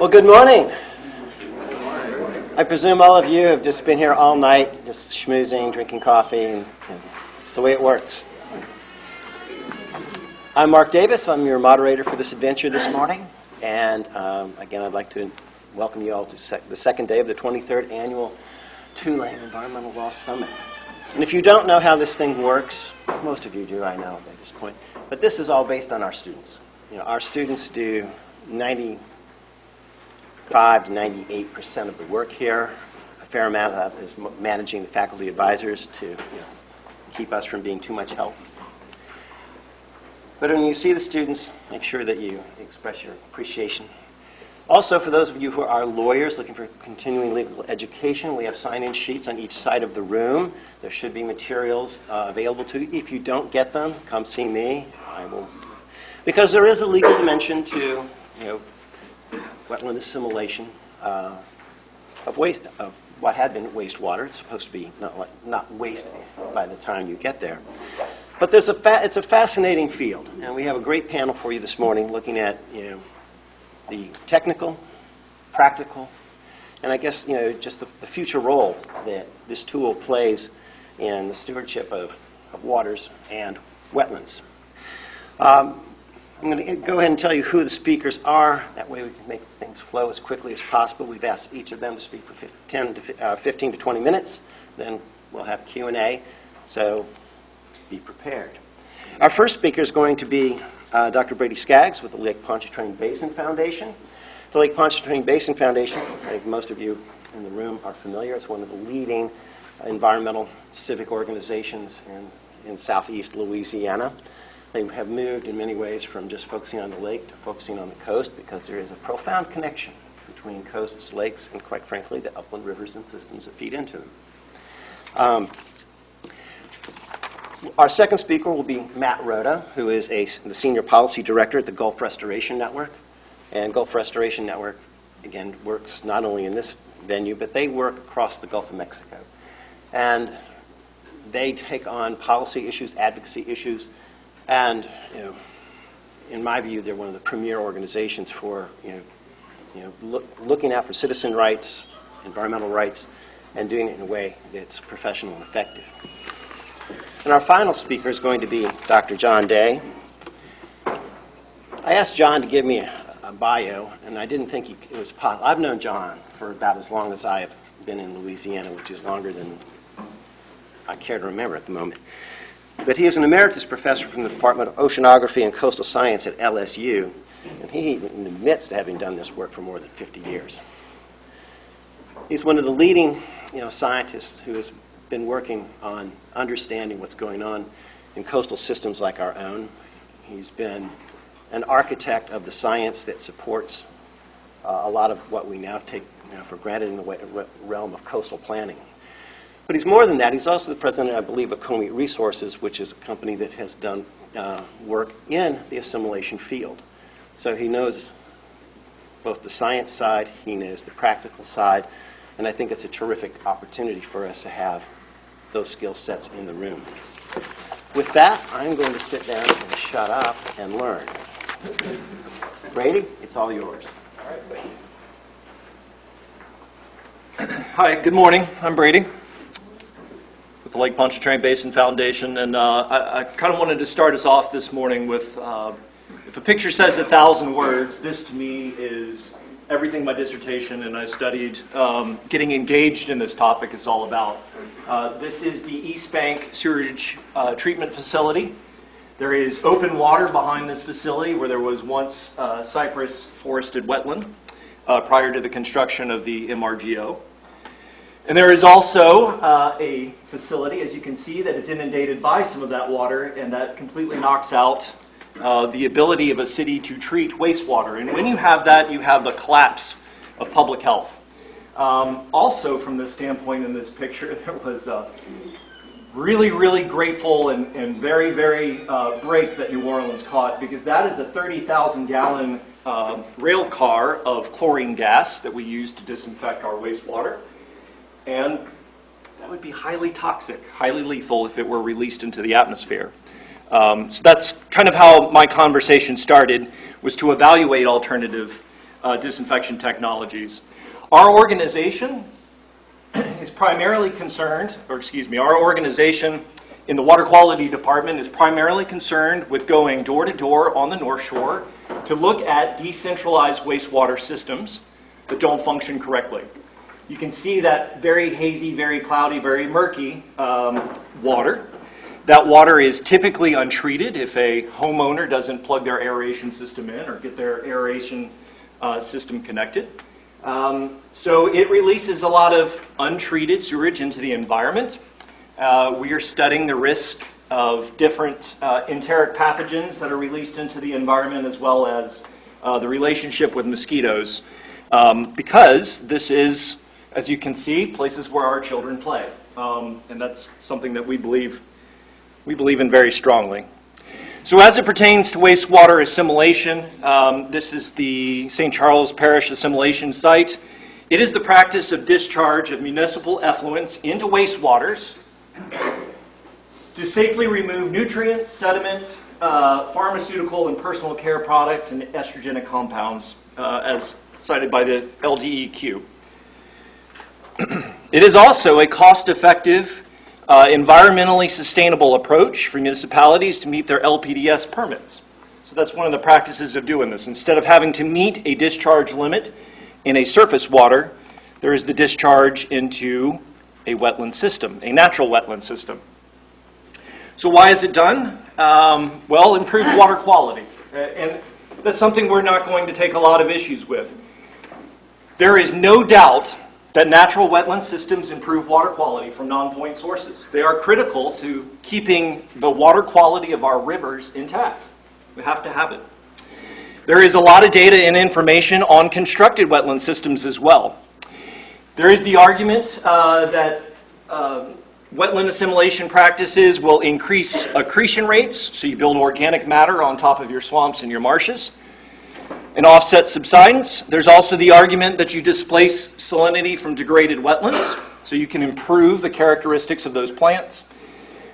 Well, good morning. I presume all of you have just been here all night, just schmoozing, drinking coffee, and it's the way it works. I'm Mark Davis. I'm your moderator for this adventure this morning. And again, I'd like to welcome you all to the second day of the 23rd Annual Tulane Environmental Law Summit. And if you don't know how this thing works, most of you do, I know at this point, but this is all based on our students. You know, our students do 95 to 98% of the work here. A fair amount of that is managing the faculty advisors to keep us from being too much help. But when you see the students, make sure that you express your appreciation. Also, for those of you who are lawyers looking for continuing legal education, we have sign-in sheets on each side of the room. There should be materials available to you. If you don't get them, come see me. I will, because there is a legal dimension to, wetland assimilation of what had been wastewater. It's supposed to be not wasted by the time you get there. But it's a fascinating field, and we have a great panel for you this morning looking at the technical, practical, and I guess just the future role that this tool plays in the stewardship of waters and wetlands. I'm going to go ahead and tell you who the speakers are. That way we can make things flow as quickly as possible. We've asked each of them to speak for 15 to 20 minutes. Then we'll have Q&A, so be prepared. Our first speaker is going to be Dr. Brady Skaggs with the Lake Pontchartrain Basin Foundation. The Lake Pontchartrain Basin Foundation, I think most of you in the room are familiar. It's one of the leading environmental civic organizations in southeast Louisiana. They have moved in many ways from just focusing on the lake to focusing on the coast because there is a profound connection between coasts, lakes, and quite frankly, the upland rivers and systems that feed into them. Our second speaker will be Matt Rhoda, who is the Senior Policy Director at the Gulf Restoration Network. And Gulf Restoration Network, again, works not only in this venue, but they work across the Gulf of Mexico. And they take on policy issues, advocacy issues, and in my view, they're one of the premier organizations for looking out for citizen rights, environmental rights, and doing it in a way that's professional and effective. And our final speaker is going to be Dr. John Day. I asked John to give me a bio, and I didn't think it was possible. I've known John for about as long as I have been in Louisiana, which is longer than I care to remember at the moment. But he is an emeritus professor from the Department of Oceanography and Coastal Science at LSU, and he admits to having done this work for more than 50 years. He's one of the leading scientists who has been working on understanding what's going on in coastal systems like our own. He's been an architect of the science that supports a lot of what we now take for granted in the realm of coastal planning. But he's more than that. He's also the president, I believe, of Comey Resources, which is a company that has done work in the assimilation field. So he knows both the science side, he knows the practical side, and I think it's a terrific opportunity for us to have those skill sets in the room. With that, I'm going to sit down and shut up and learn. Brady, it's all yours. All right, thank you. Hi, good morning. I'm Brady with the Lake Pontchartrain Basin Foundation, and I kind of wanted to start us off this morning with, if a picture says 1,000 words, this to me is everything my dissertation and I studied getting engaged in this topic is all about. This is the East Bank Sewage Treatment Facility. There is open water behind this facility where there was once cypress forested wetland prior to the construction of the MRGO. And there is also a facility, as you can see, that is inundated by some of that water, and that completely knocks out the ability of a city to treat wastewater. And when you have that, you have the collapse of public health. Also, from this standpoint in this picture, there was a really, really grateful and very, very break that New Orleans caught, because that is a 30,000-gallon rail car of chlorine gas that we use to disinfect our wastewater. And that would be highly toxic, highly lethal if it were released into the atmosphere. So that's kind of how my conversation started, was to evaluate alternative disinfection technologies. Our organization is primarily concerned, our organization in the Water Quality Department is primarily concerned with going door to door on the North Shore to look at decentralized wastewater systems that don't function correctly. You can see that very hazy, very cloudy, very murky water. That water is typically untreated if a homeowner doesn't plug their aeration system in or get their aeration system connected. So it releases a lot of untreated sewage into the environment. We are studying the risk of different enteric pathogens that are released into the environment, as well as the relationship with mosquitoes, because this is, as you can see, places where our children play. And that's something that we believe in very strongly. So as it pertains to wastewater assimilation, this is the St. Charles Parish assimilation site. It is the practice of discharge of municipal effluents into wastewaters to safely remove nutrients, sediment, pharmaceutical and personal care products, and estrogenic compounds, as cited by the LDEQ. It is also a cost-effective, environmentally sustainable approach for municipalities to meet their LPDS permits. So that's one of the practices of doing this. Instead of having to meet a discharge limit in a surface water, there is the discharge into a wetland system, a natural wetland system. So why is it done? Well, improved water quality. And that's something we're not going to take a lot of issues with. There is no doubt that natural wetland systems improve water quality from non-point sources. They are critical to keeping the water quality of our rivers intact. We have to have it. There is a lot of data and information on constructed wetland systems as well. There is the argument that wetland assimilation practices will increase accretion rates, so you build organic matter on top of your swamps and your marshes, and offset subsidence. There's also the argument that you displace salinity from degraded wetlands, so you can improve the characteristics of those plants.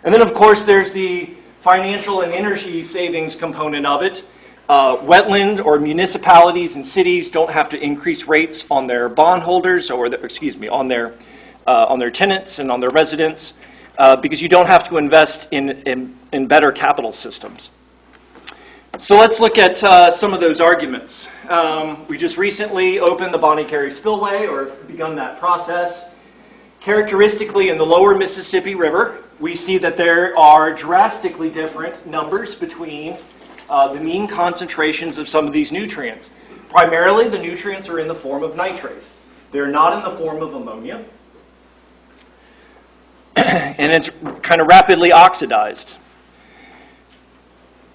And then, of course, there's the financial and energy savings component of it. Wetland or municipalities and cities don't have to increase rates on their bondholders, or on their tenants and on their residents, because you don't have to invest in better capital systems. So let's look at some of those arguments. We just recently opened the Bonnie Carey Spillway, or begun that process. Characteristically, in the lower Mississippi River, we see that there are drastically different numbers between the mean concentrations of some of these nutrients. Primarily, the nutrients are in the form of nitrate. They're not in the form of ammonia. And it's kind of rapidly oxidized.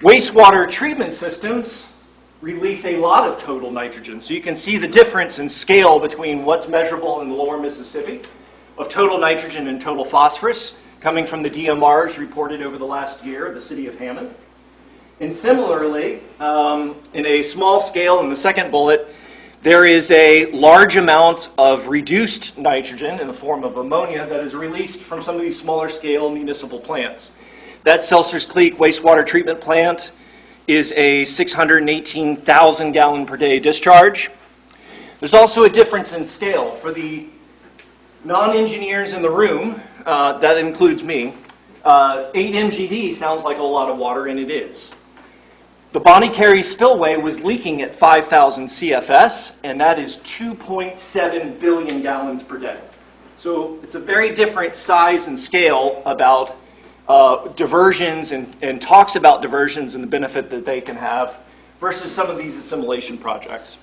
Wastewater treatment systems release a lot of total nitrogen. So you can see the difference in scale between what's measurable in the lower Mississippi of total nitrogen and total phosphorus coming from the DMRs reported over the last year of the city of Hammond. And similarly, in a small scale, in the second bullet, there is a large amount of reduced nitrogen in the form of ammonia that is released from some of these smaller scale municipal plants. That Seltzer's Creek wastewater treatment plant is a 618,000 gallon per day discharge. There's also a difference in scale. For the non-engineers in the room, that includes me, 8 MGD sounds like a lot of water, and it is. The Bonnie Carey Spillway was leaking at 5,000 CFS, and that is 2.7 billion gallons per day. So it's a very different size and scale about diversions and talks about diversions and the benefit that they can have versus some of these assimilation projects.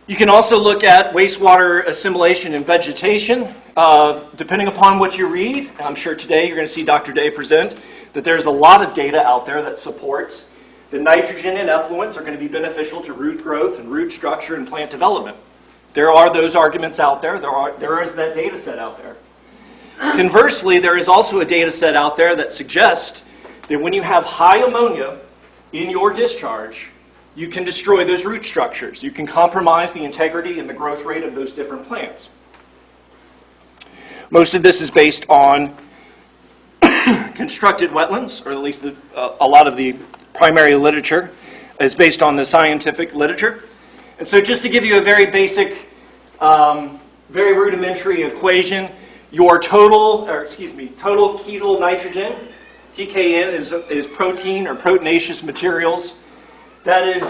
You can also look at wastewater assimilation and vegetation. Depending upon what you read, I'm sure today you're going to see Dr. Day present, that there's a lot of data out there that supports that nitrogen and effluents are going to be beneficial to root growth and root structure and plant development. There are those arguments out there. There is that data set out there. Conversely, there is also a data set out there that suggests that when you have high ammonia in your discharge, you can destroy those root structures. You can compromise the integrity and the growth rate of those different plants. Most of this is based on constructed wetlands, or at least a lot of the primary literature is based on the scientific literature. And so just to give you a very basic, very rudimentary equation, your total ketyl nitrogen, TKN, is protein or proteinaceous materials. That is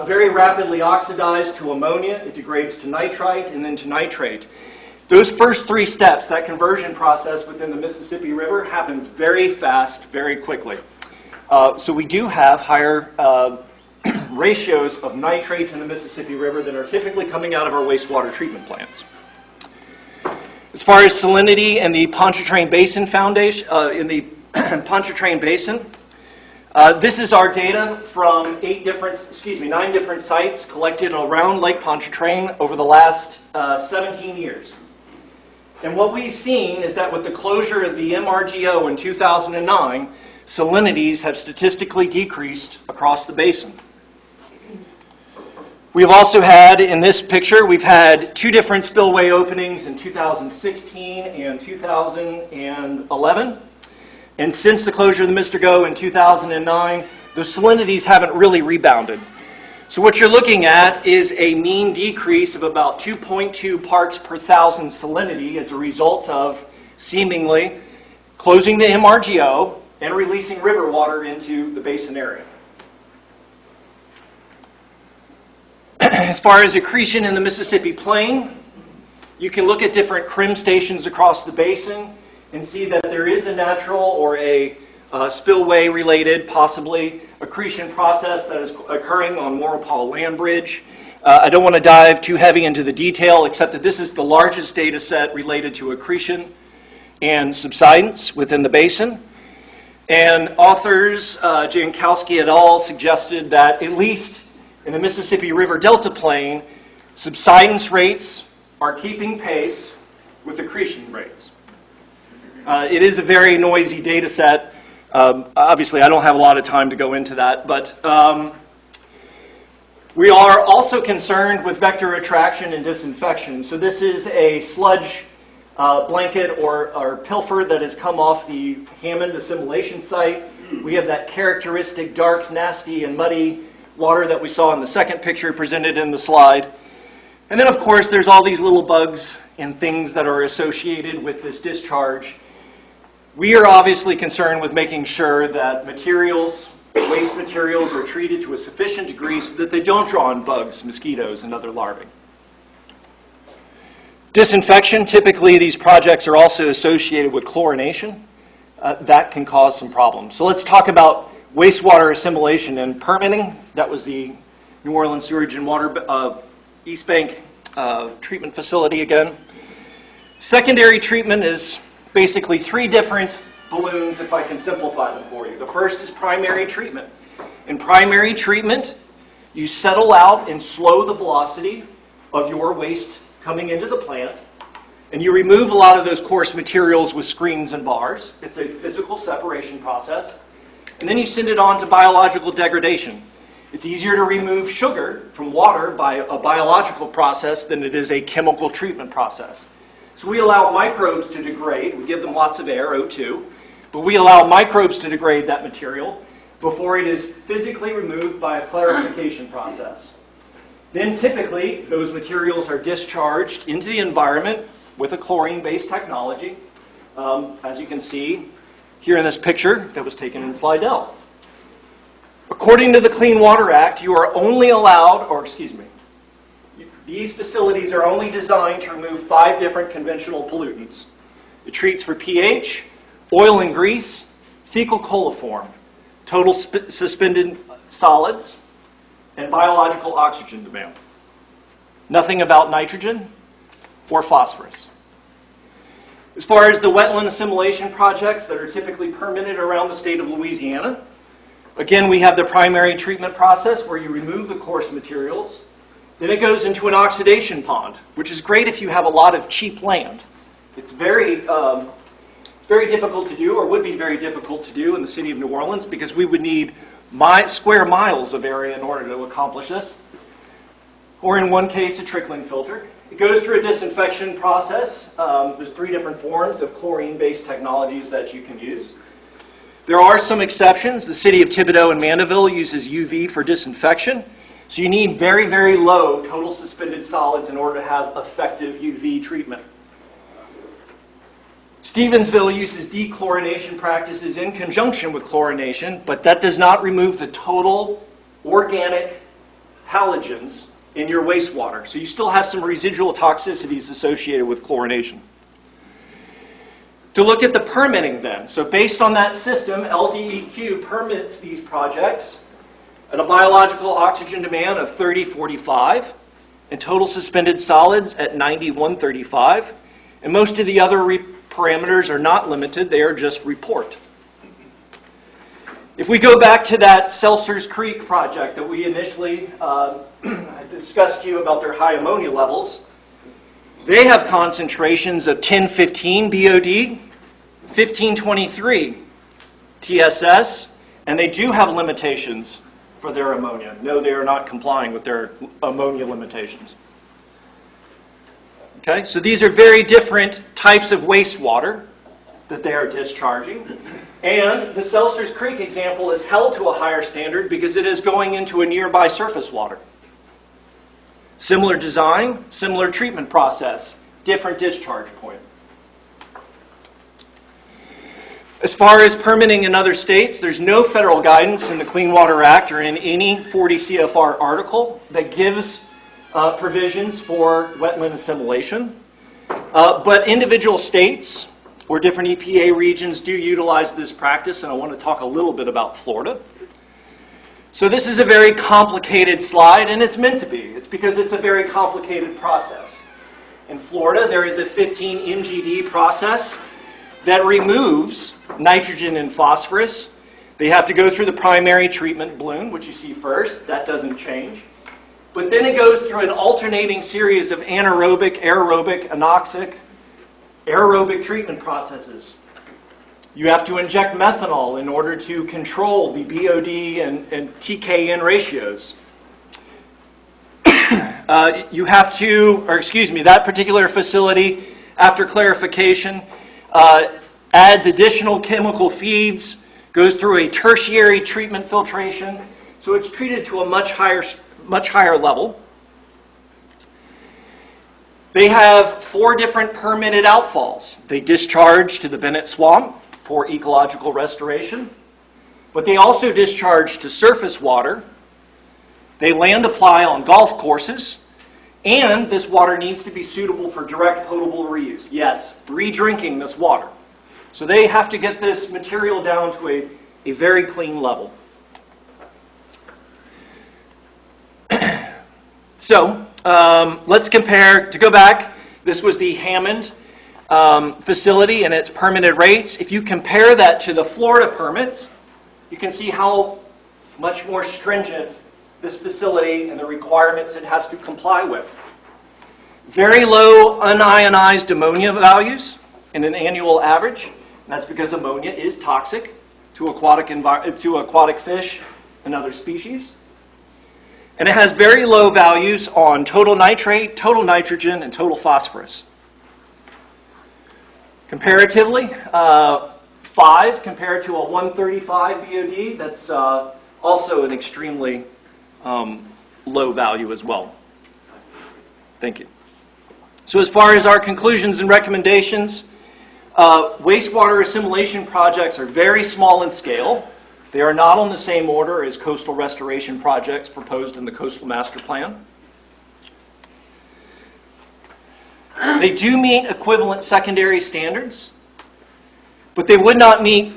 very rapidly oxidized to ammonia. It degrades to nitrite and then to nitrate. Those first three steps, that conversion process within the Mississippi River, happens very fast, very quickly. So we do have higher ratios of nitrate in the Mississippi River than are typically coming out of our wastewater treatment plants. As far as salinity and the Pontchartrain Basin Foundation, in the Pontchartrain Basin, this is our data from 9 different sites collected around Lake Pontchartrain over the last 17 years. And what we've seen is that with the closure of the MRGO in 2009, salinities have statistically decreased across the basin. We've also had, in this picture, we've had 2 different spillway openings in 2016 and 2011. And since the closure of the Mr. Go in 2009, the salinities haven't really rebounded. So what you're looking at is a mean decrease of about 2.2 parts per thousand salinity as a result of seemingly closing the MRGO and releasing river water into the basin area. As far as accretion in the Mississippi Plain, you can look at different CRIM stations across the basin and see that there is a natural or a spillway-related, possibly, accretion process that is occurring on Maurepas Land Bridge. I don't want to dive too heavy into the detail, except that this is the largest data set related to accretion and subsidence within the basin. And authors, Jankowski et al., suggested that at least in the Mississippi River Delta Plain, subsidence rates are keeping pace with accretion rates. It is a very noisy data set. Obviously, I don't have a lot of time to go into that, but we are also concerned with vector attraction and disinfection. So this is a sludge blanket or pilfer that has come off the Hammond assimilation site. We have that characteristic dark, nasty, and muddy water that we saw in the second picture presented in the slide. And then, of course, there's all these little bugs and things that are associated with this discharge. We are obviously concerned with making sure that materials, waste materials, are treated to a sufficient degree so that they don't draw in bugs, mosquitoes, and other larvae. Disinfection, typically these projects are also associated with chlorination. That can cause some problems. So let's talk about wastewater assimilation and permitting. That was the New Orleans Sewerage and Water East Bank treatment facility again. Secondary treatment is basically 3 different balloons, if I can simplify them for you. The first is primary treatment. In primary treatment, you settle out and slow the velocity of your waste coming into the plant, and you remove a lot of those coarse materials with screens and bars. It's a physical separation process. And then you send it on to biological degradation. It's easier to remove sugar from water by a biological process than it is a chemical treatment process. So we allow microbes to degrade. We give them lots of air, O2, but we allow microbes to degrade that material before it is physically removed by a clarification process. Then typically, those materials are discharged into the environment with a chlorine-based technology, as you can see here in this picture that was taken in Slidell. According to the Clean Water Act, you are only allowed, these facilities are only designed to remove 5 different conventional pollutants. It treats for pH, oil and grease, fecal coliform, total suspended solids, and biological oxygen demand. Nothing about nitrogen or phosphorus. As far as the wetland assimilation projects that are typically permitted around the state of Louisiana, again, we have the primary treatment process where you remove the coarse materials. Then it goes into an oxidation pond, which is great if you have a lot of cheap land. It's very difficult to do, or would be very difficult to do in the city of New Orleans, because we would need square miles of area in order to accomplish this. Or in one case, a trickling filter. It goes through a disinfection process. There's 3 different forms of chlorine-based technologies that you can use. There are some exceptions. The city of Thibodaux and Mandeville uses UV for disinfection. So you need very, very low total suspended solids in order to have effective UV treatment. Stevensville uses dechlorination practices in conjunction with chlorination, but that does not remove the total organic halogens in your wastewater. So you still have some residual toxicities associated with chlorination. To look at the permitting then, so based on that system, LDEQ permits these projects at a biological oxygen demand of 3045 and total suspended solids at 9135. And most of the other parameters are not limited, they are just report. If we go back to that Seltzers Creek project that we initially discussed to you about their high ammonia levels, they have concentrations of 1015 BOD, 1523 TSS, and they do have limitations for their ammonia. No, they are not complying with their ammonia limitations. Okay, so these are very different types of wastewater that they are discharging. And the Seltzers Creek example is held to a higher standard because it is going into a nearby surface water. Similar design, similar treatment process, different discharge point. As far as permitting in other states, there's no federal guidance in the Clean Water Act or in any 40 CFR article that gives provisions for wetland assimilation. But individual states or different EPA regions do utilize this practice, and I want to talk a little bit about Florida. So this is a very complicated slide, and it's meant to be. It's because it's a very complicated process. In Florida, there is a 15 MGD process that removes nitrogen and phosphorus. They have to go through the primary treatment bloom, which you see first. That doesn't change. But then it goes through an alternating series of anaerobic, aerobic, anoxic, aerobic treatment processes. You have to inject methanol in order to control the BOD and TKN ratios. You have to, that particular facility, after clarification, adds additional chemical feeds, goes through a tertiary treatment filtration, so it's treated to a much higher level. They have 4 different permitted outfalls. They discharge to the Bennett Swamp for ecological restoration, but they also discharge to surface water. They land apply on golf courses, and this water needs to be suitable for direct potable reuse. Yes, re-drinking this water. So they have to get this material down to a very clean level. So let's compare, to go back, this was the Hammond facility and its permitted rates. If you compare that to the Florida permits, you can see how much more stringent this facility and the requirements it has to comply with. Very low unionized ammonia values in an annual average. And that's because ammonia is toxic to aquatic fish and other species. And it has very low values on total nitrate, total nitrogen, and total phosphorus. Comparatively, 5 compared to a 135 BOD, that's also an extremely low value as well. Thank you. So as far as our conclusions and recommendations, wastewater assimilation projects are very small in scale. They are not on the same order as coastal restoration projects proposed in the Coastal Master Plan. They do meet equivalent secondary standards, but they would not meet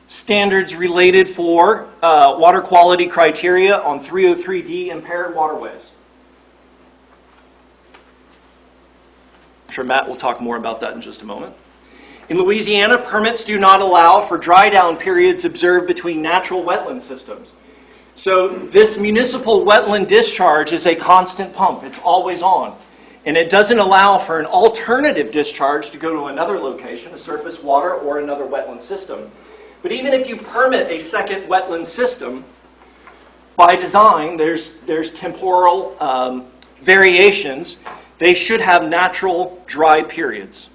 standards related for water quality criteria on 303D impaired waterways. I'm sure Matt will talk more about that in just a moment. In Louisiana, permits do not allow for dry down periods observed between natural wetland systems. So this municipal wetland discharge is a constant pump. It's always on. And it doesn't allow for an alternative discharge to go to another location, a surface water or another wetland system. But even if you permit a second wetland system, by design, there's temporal variations. They should have natural dry periods.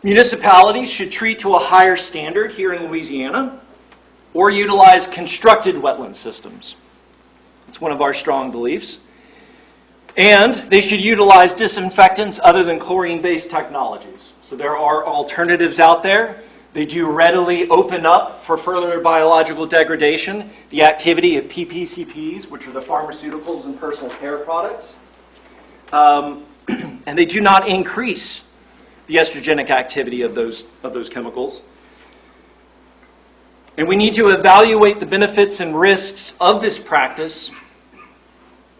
Municipalities should treat to a higher standard here in Louisiana or utilize constructed wetland systems. It's one of our strong beliefs. And they should utilize disinfectants other than chlorine-based technologies. So there are alternatives out there. They do readily open up for further biological degradation, the activity of PPCPs, which are the pharmaceuticals and personal care products. And they do not increase the estrogenic activity of those chemicals. And we need to evaluate the benefits and risks of this practice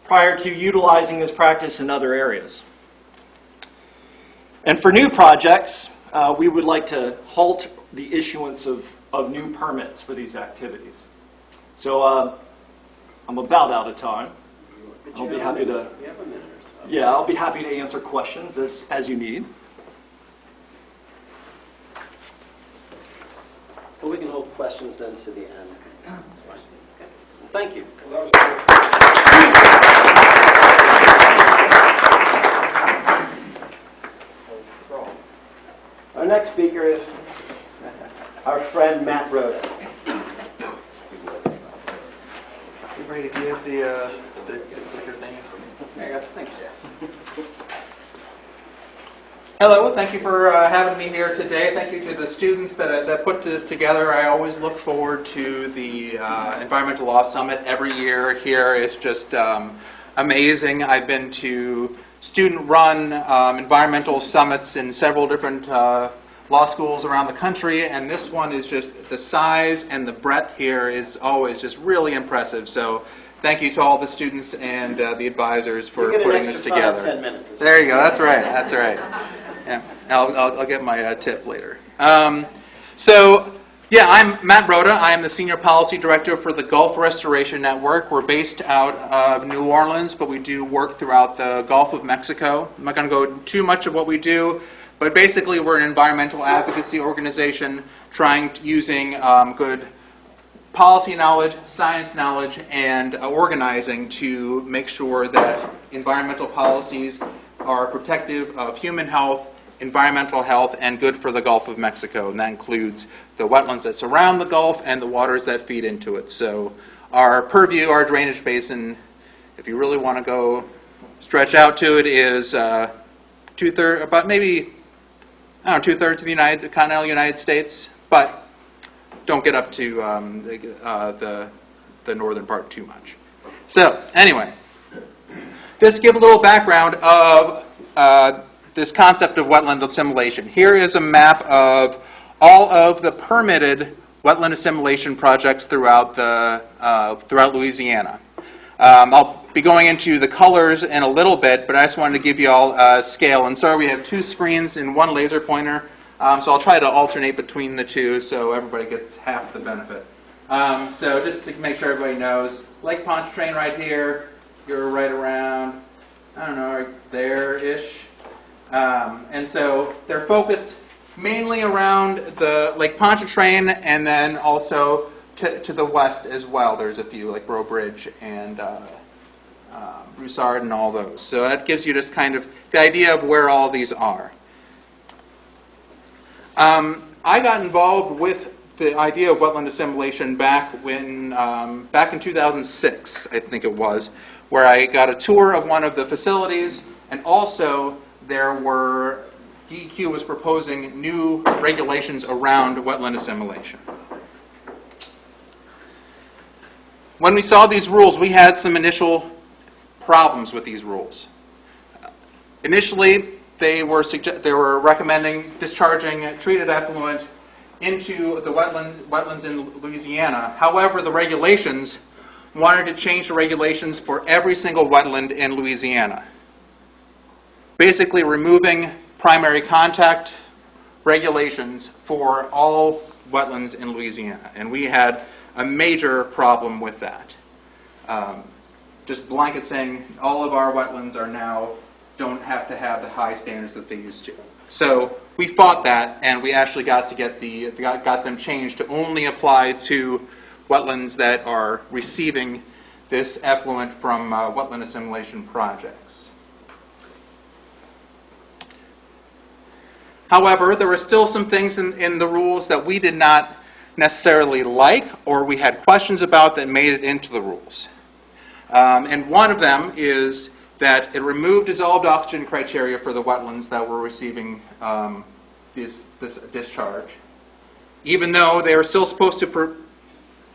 prior to utilizing this practice in other areas. And for new projects, we would like to halt the issuance of new permits for these activities. So I'm about out of time. I'll be happy to. You have a minute or so. Yeah, I'll be happy to answer questions as you need. Well, we can hold questions then to the end. Okay. Thank you. Our next speaker is our friend Matt Rhoda. You ready to give the clicker thing? There you go. Thanks. Hello. Well, thank you for having me here today. Thank you to the students that put this together. I always look forward to the Environmental Law Summit every year here. It's just amazing. I've been to student-run environmental summits in several different law schools around the country, and this one is just, the size and the breadth here is always just really impressive. So thank you to all the students and the advisors for putting this together. 10 minutes. There you go. That's right. That's right. Yeah. I'll get my tip later. Yeah, I'm Matt Rhoda. I am the Senior Policy Director for the Gulf Restoration Network. We're based out of New Orleans, but we do work throughout the Gulf of Mexico. I'm not going to go too much of what we do, but basically we're an environmental advocacy organization using good policy knowledge, science knowledge, and organizing to make sure that environmental policies are protective of human health, environmental health, and good for the Gulf of Mexico. And that includes the wetlands that surround the Gulf and the waters that feed into it. So our purview, our drainage basin, if you really want to go stretch out to it, is two-thirds, about maybe, I don't know, two-thirds of the continental United States, but don't get up to the northern part too much. So anyway, just to give a little background of this concept of wetland assimilation. Here is a map of all of the permitted wetland assimilation projects throughout Louisiana. I'll be going into the colors in a little bit, but I just wanted to give you all a scale. And sorry, we have two screens and one laser pointer, so I'll try to alternate between the two so everybody gets half the benefit. So just to make sure everybody knows, Lake Pontchartrain right here, you're right around, I don't know, right there-ish. And so they're focused mainly around the Lake Pontchartrain, and then also to the west as well. There's a few, like Breaux Bridge and Broussard and all those. So that gives you just kind of the idea of where all these are. I got involved with the idea of wetland assimilation back in 2006, I think it was, where I got a tour of one of the facilities, and also DEQ was proposing new regulations around wetland assimilation. When we saw these rules, we had some initial problems with these rules. Initially, they were recommending discharging treated effluent into the wetlands in Louisiana. However, the regulations wanted to change the regulations for every single wetland in Louisiana, basically removing primary contact regulations for all wetlands in Louisiana. And we had a major problem with that. Just blanket saying all of our wetlands don't have to have the high standards that they used to. So we fought that, and we actually got them changed to only apply to wetlands that are receiving this effluent from wetland assimilation projects. However, there were still some things in the rules that we did not necessarily like or we had questions about that made it into the rules. And one of them is that it removed dissolved oxygen criteria for the wetlands that were receiving this discharge. Even though they are still supposed to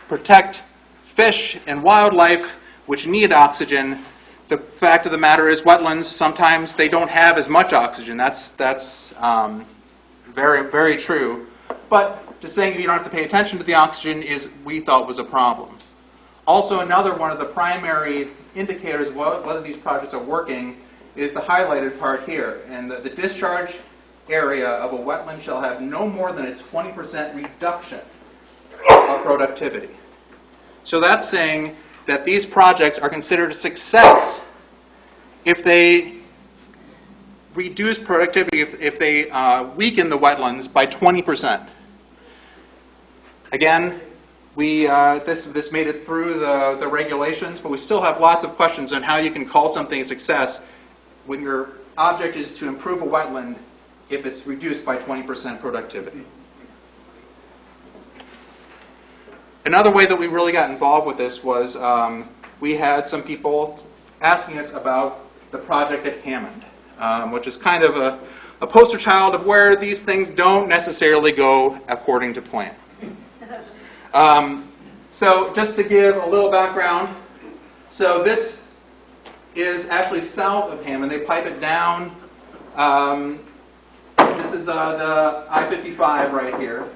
protect fish and wildlife which need oxygen, the fact of the matter is wetlands, sometimes they don't have as much oxygen. That's very, very true. But just saying you don't have to pay attention to the oxygen we thought was a problem. Also, another one of the primary indicators of whether these projects are working is the highlighted part here. And the discharge area of a wetland shall have no more than a 20% reduction of productivity. So that's saying that these projects are considered a success if they reduce productivity, if they weaken the wetlands by 20%. Again, this made it through the regulations, but we still have lots of questions on how you can call something a success when your object is to improve a wetland if it's reduced by 20% productivity. Another way that we really got involved with this was we had some people asking us about the project at Hammond, which is kind of a poster child of where these things don't necessarily go according to plan. So just to give a little background, so this is actually south of Hammond. They pipe it down. This is the I-55 right here.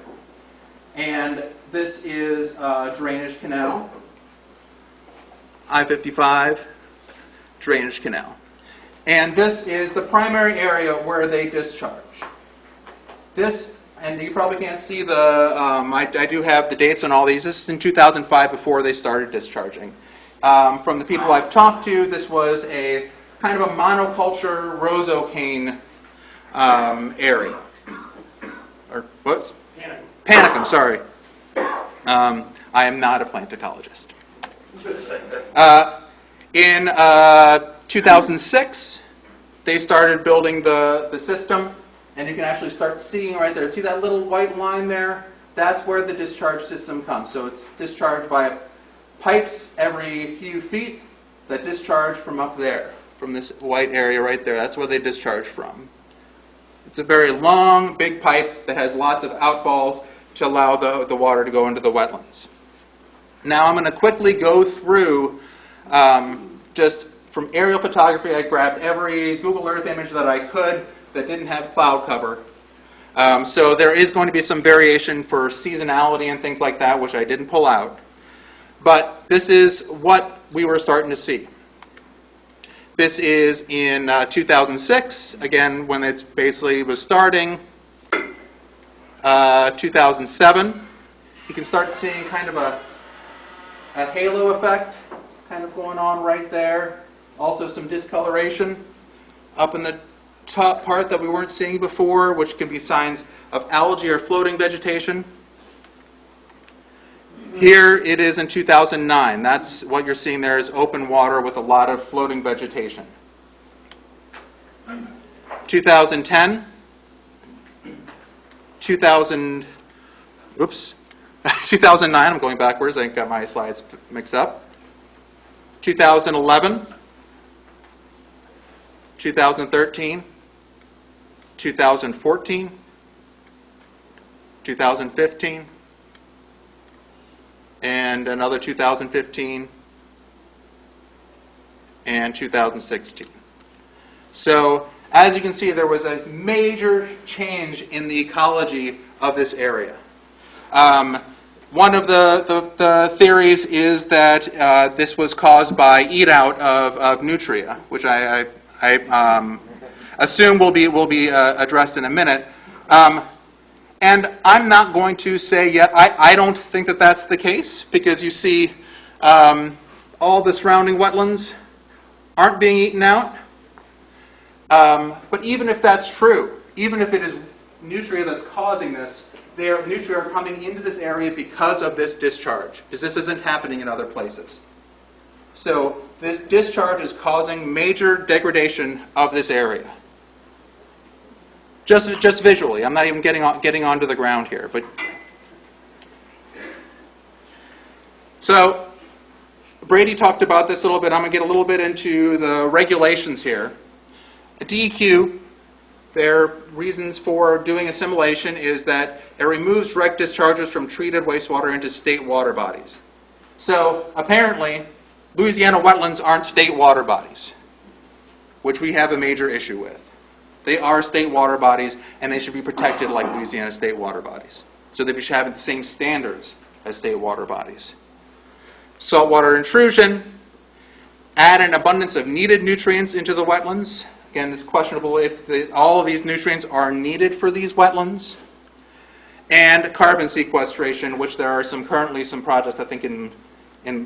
And this is a drainage canal. I-55, drainage canal. And this is the primary area where they discharge. This, and you probably can't see the, I do have the dates on all these. This is in 2005 before they started discharging. From the people I've talked to, this was a kind of a monoculture rosocane area. Or what's? Panicum, sorry. I am not a plant ecologist. In 2006, they started building the system, and you can actually start seeing right there. See that little white line there? That's where the discharge system comes. So it's discharged by pipes every few feet that discharge from up there, from this white area right there. That's where they discharge from. It's a very long, big pipe that has lots of outfalls to allow the water to go into the wetlands. Now I'm going to quickly go through just from aerial photography. I grabbed every Google Earth image that I could that didn't have cloud cover. So there is going to be some variation for seasonality and things like that, which I didn't pull out. But this is what we were starting to see. This is in 2006, again, when it basically was starting. 2007, you can start seeing kind of a halo effect kind of going on right there. Also some discoloration up in the top part that we weren't seeing before, which can be signs of algae or floating vegetation. Here it is in 2009. That's what you're seeing there is open water with a lot of floating vegetation. 2010, 2009, I'm going backwards, I got my slides mixed up. 2011, 2013, 2014, 2015, and another 2015, and 2016. So, as you can see, there was a major change in the ecology of this area. One of the theories is that this was caused by eat-out of nutria, which I assume will be addressed in a minute. And I'm not going to say yet, I don't think that that's the case, because you see all the surrounding wetlands aren't being eaten out. But even if that's true, even if it is nutria that's causing this, nutria are coming into this area because of this discharge, because this isn't happening in other places. So this discharge is causing major degradation of this area. Just visually. I'm not even getting onto the ground here. But so Brady talked about this a little bit. I'm going to get a little bit into the regulations here. At DEQ, their reasons for doing assimilation is that it removes direct discharges from treated wastewater into state water bodies. So apparently, Louisiana wetlands aren't state water bodies, which we have a major issue with. They are state water bodies, and they should be protected like Louisiana state water bodies. So they should have the same standards as state water bodies. Saltwater intrusion, add an abundance of needed nutrients into the wetlands. Again, it's questionable if all of these nutrients are needed for these wetlands. And carbon sequestration, which there are currently some projects, I think,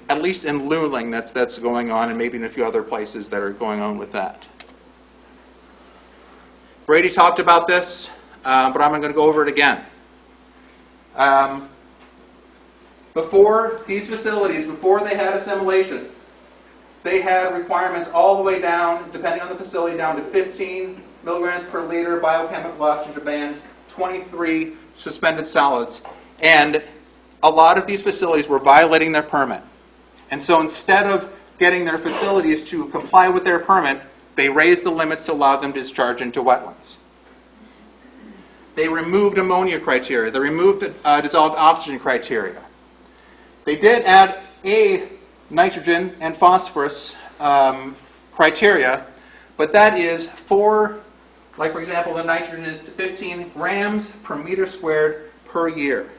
at least in Luling that's going on, and maybe in a few other places that are going on with that. Brady talked about this, but I'm going to go over it again. Before these facilities, before they had assimilation, they had requirements all the way down, depending on the facility, down to 15 milligrams per liter biochemical oxygen demand, 23 suspended solids. And a lot of these facilities were violating their permit. And so instead of getting their facilities to comply with their permit, they raised the limits to allow them to discharge into wetlands. They removed ammonia criteria. They removed dissolved oxygen criteria. They did add a nitrogen and phosphorus criteria, but that is for example, the nitrogen is 15 grams per meter squared per year.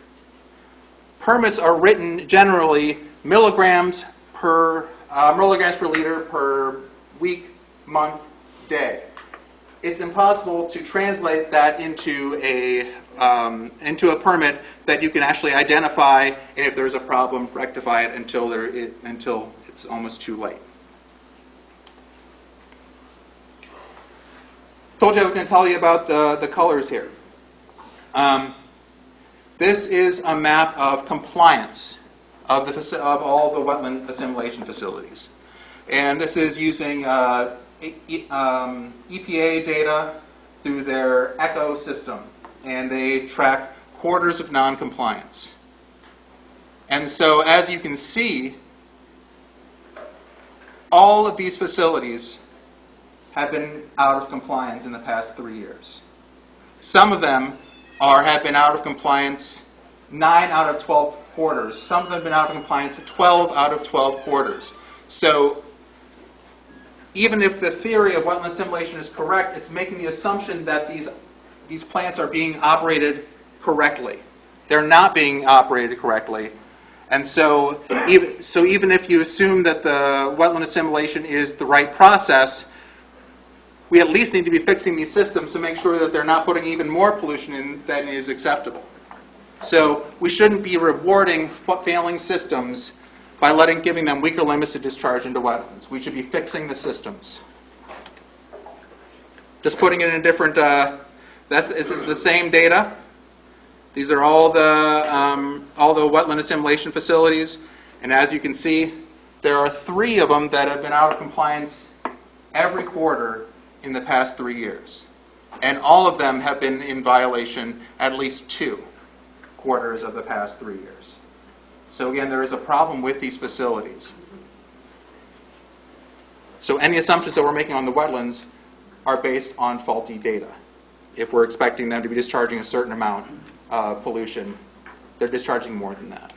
Permits are written generally milligrams per liter per week, month, day. It's impossible to translate that into a permit that you can actually identify, and if there's a problem, rectify it until it's almost too late. Told you I was going to tell you about the colors here. This is a map of compliance of all the wetland assimilation facilities. And this is using EPA data through their ECHO system. And they track quarters of non-compliance. And so, as you can see, all of these facilities have been out of compliance in the past 3 years. Some of them have been out of compliance 9 out of 12 quarters. Some of them have been out of compliance 12 out of 12 quarters. So even if the theory of wetland assimilation is correct, it's making the assumption that these plants are being operated correctly. They're not being operated correctly. And so even if you assume that the wetland assimilation is the right process, we at least need to be fixing these systems to make sure that they're not putting even more pollution in than is acceptable. So we shouldn't be rewarding failing systems by giving them weaker limits to discharge into wetlands. We should be fixing the systems. Just putting it in a different, this is the same data. These are all the wetland assimilation facilities, and as you can see, there are 3 of them that have been out of compliance every quarter in the past 3 years. And all of them have been in violation at least 2 quarters of the past 3 years. So again, there is a problem with these facilities. So any assumptions that we're making on the wetlands are based on faulty data. If we're expecting them to be discharging a certain amount of pollution, they're discharging more than that.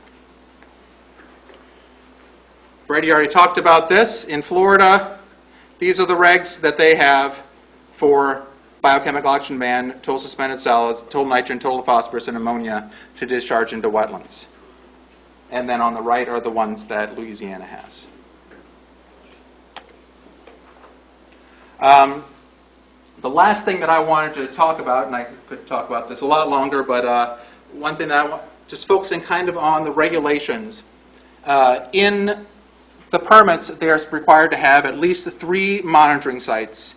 Brady already talked about this. In Florida, these are the regs that they have for biochemical oxygen ban, total suspended solids, total nitrogen, total phosphorus, and ammonia to discharge into wetlands. And then on the right are the ones that Louisiana has. The last thing that I wanted to talk about, and I could talk about this a lot longer, but one thing that I want, just focusing kind of on the regulations. In the permits, they are required to have at least 3 monitoring sites,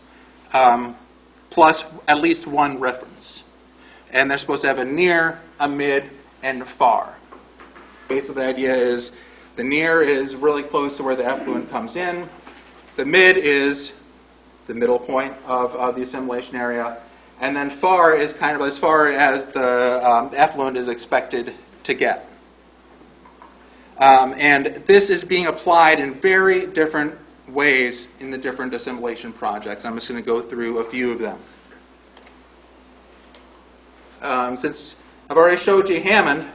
plus at least 1 reference. And they're supposed to have a near, a mid, and a far. Basically, the idea is the near is really close to where the effluent comes in. The mid is the middle point of the assimilation area. And then FAR is kind of as far as the effluent is expected to get. And this is being applied in very different ways in the different assimilation projects. I'm just going to go through a few of them. Since I've already showed you Hammond,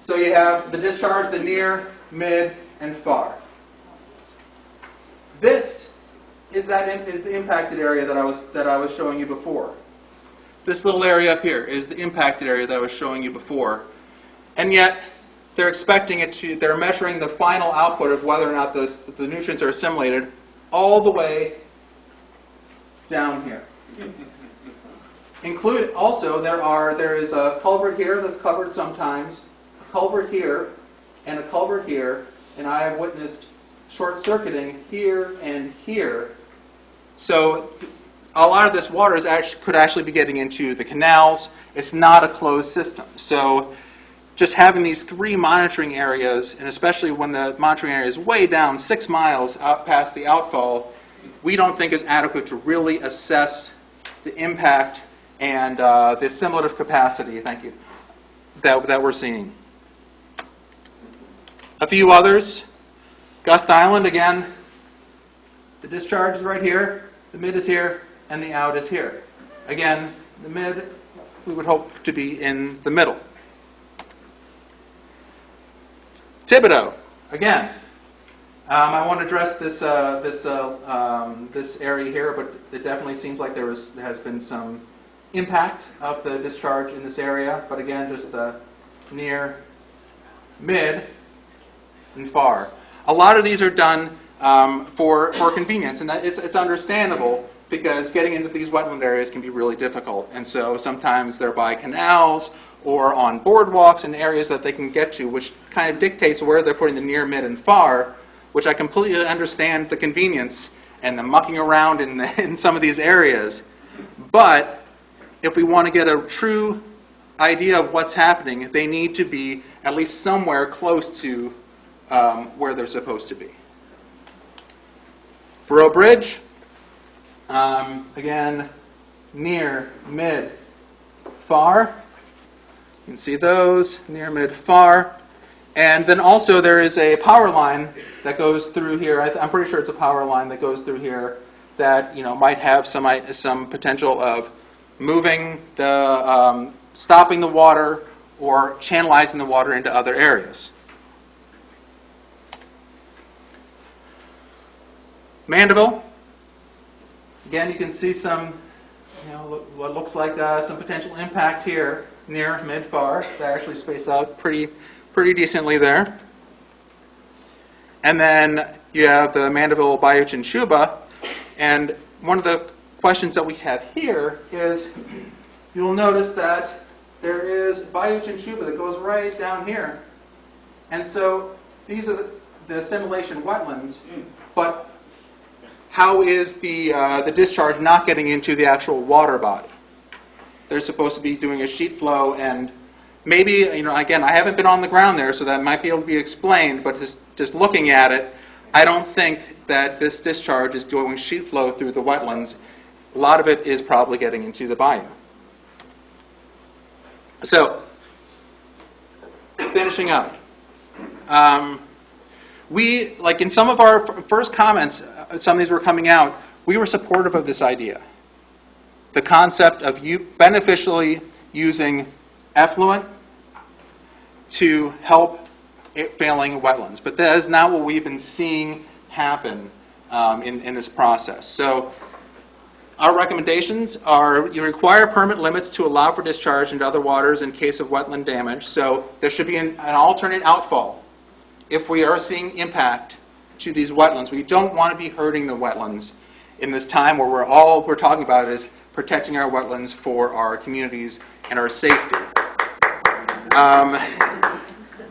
so you have the discharge, the near, mid, and far. This is the impacted area that I was showing you before. This little area up here is the impacted area that I was showing you before. And yet, they're expecting it to, they're measuring the final output of whether or not the nutrients are assimilated all the way down here. Also, there is a culvert here that's covered sometimes, a culvert here, and a culvert here, and I have witnessed short-circuiting here and here. So a lot of this water could actually be getting into the canals. It's not a closed system. So just having these 3 monitoring areas, and especially when the monitoring area is way down 6 miles out past the outfall, we don't think is adequate to really assess the impact and the assimilative capacity, thank you, that we're seeing. A few others. Gust Island, again, the discharge is right here, the mid is here, and the out is here. Again, the mid, we would hope to be in the middle. Thibodeau, again, I want to address this area here, but it definitely seems like there has been some impact of the discharge in this area. But again, just the near, mid, and far. A lot of these are done for convenience, and that it's understandable because getting into these wetland areas can be really difficult. And so sometimes they're by canals or on boardwalks and areas that they can get to, which kind of dictates where they're putting the near, mid, and far, which I completely understand the convenience and the mucking around in some of these areas. But if we want to get a true idea of what's happening, they need to be at least somewhere close to where they're supposed to be. Burrow Bridge, again, near, mid, far. You can see those, near, mid, far. And then also there is a power line that goes through here. I'm pretty sure it's a power line that goes through here that might have some potential of moving the, stopping the water or channelizing the water into other areas. Mandeville, again, you can see some, what looks like some potential impact here near mid far. They actually space out pretty decently there. And then you have the Mandeville, Bayou, and Shuba. And one of the questions that we have here is, you'll notice that there is Bayou and Shuba that goes right down here. And so these are the assimilation wetlands, but how is the discharge not getting into the actual water body? They're supposed to be doing a sheet flow, and maybe, again, I haven't been on the ground there, so that might be able to be explained, but just looking at it, I don't think that this discharge is doing sheet flow through the wetlands. A lot of it is probably getting into the bayou. So, finishing up. We, like in some of our first comments, some of these were coming out, we were supportive of this idea. The concept of beneficially using effluent to help failing wetlands. But that is not what we've been seeing happen in this process. So our recommendations are you require permit limits to allow for discharge into other waters in case of wetland damage. So there should be an alternate outfall if we are seeing impact to these wetlands. We don't want to be hurting the wetlands in this time where all we're talking about is protecting our wetlands for our communities and our safety.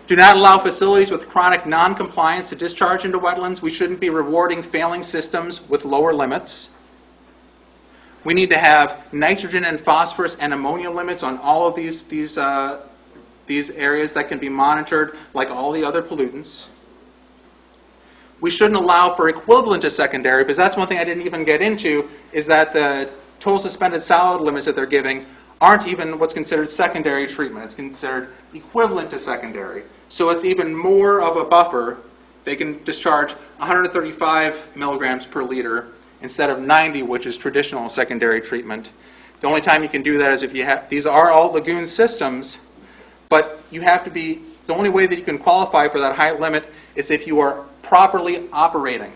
Do not allow facilities with chronic non-compliance to discharge into wetlands. We shouldn't be rewarding failing systems with lower limits. We need to have nitrogen and phosphorus and ammonia limits on all of these areas that can be monitored like all the other pollutants. we shouldn't allow for equivalent to secondary, because that's one thing I didn't even get into, is that the total suspended solid limits that they're giving aren't even what's considered secondary treatment. It's considered equivalent to secondary. So it's even more of a buffer. They can discharge 135 milligrams per liter instead of 90, which is traditional secondary treatment. The only time you can do that is if you have, these are all lagoon systems, but you have to be, the only way that you can qualify for that high limit is if you are properly operating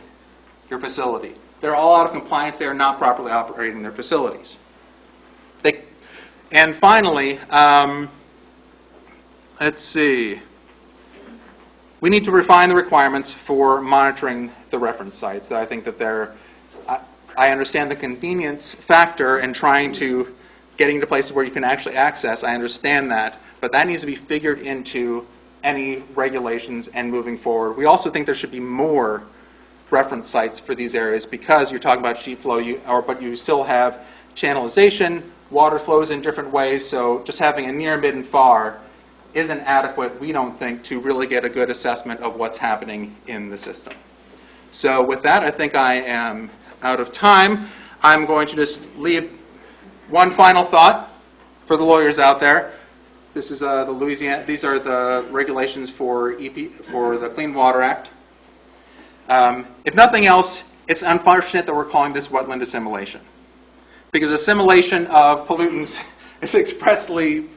your facility. They're all out of compliance. They are not properly operating their facilities. And finally, let's see. We need to refine the requirements for monitoring the reference sites. I think that I understand the convenience factor in trying to getting to places where you can actually access. I understand that, but that needs to be figured into any regulations and moving forward. We also think there should be more reference sites for these areas because you're talking about sheet flow, but you still have channelization, water flows in different ways, so just having a near, mid, and far isn't adequate, we don't think, to really get a good assessment of what's happening in the system. So with that, I think I am out of time. I'm going to just leave one final thought for the lawyers out there. This is the Louisiana. These are the regulations for the Clean Water Act. If nothing else, it's unfortunate that we're calling this wetland assimilation, because assimilation of pollutants is expressly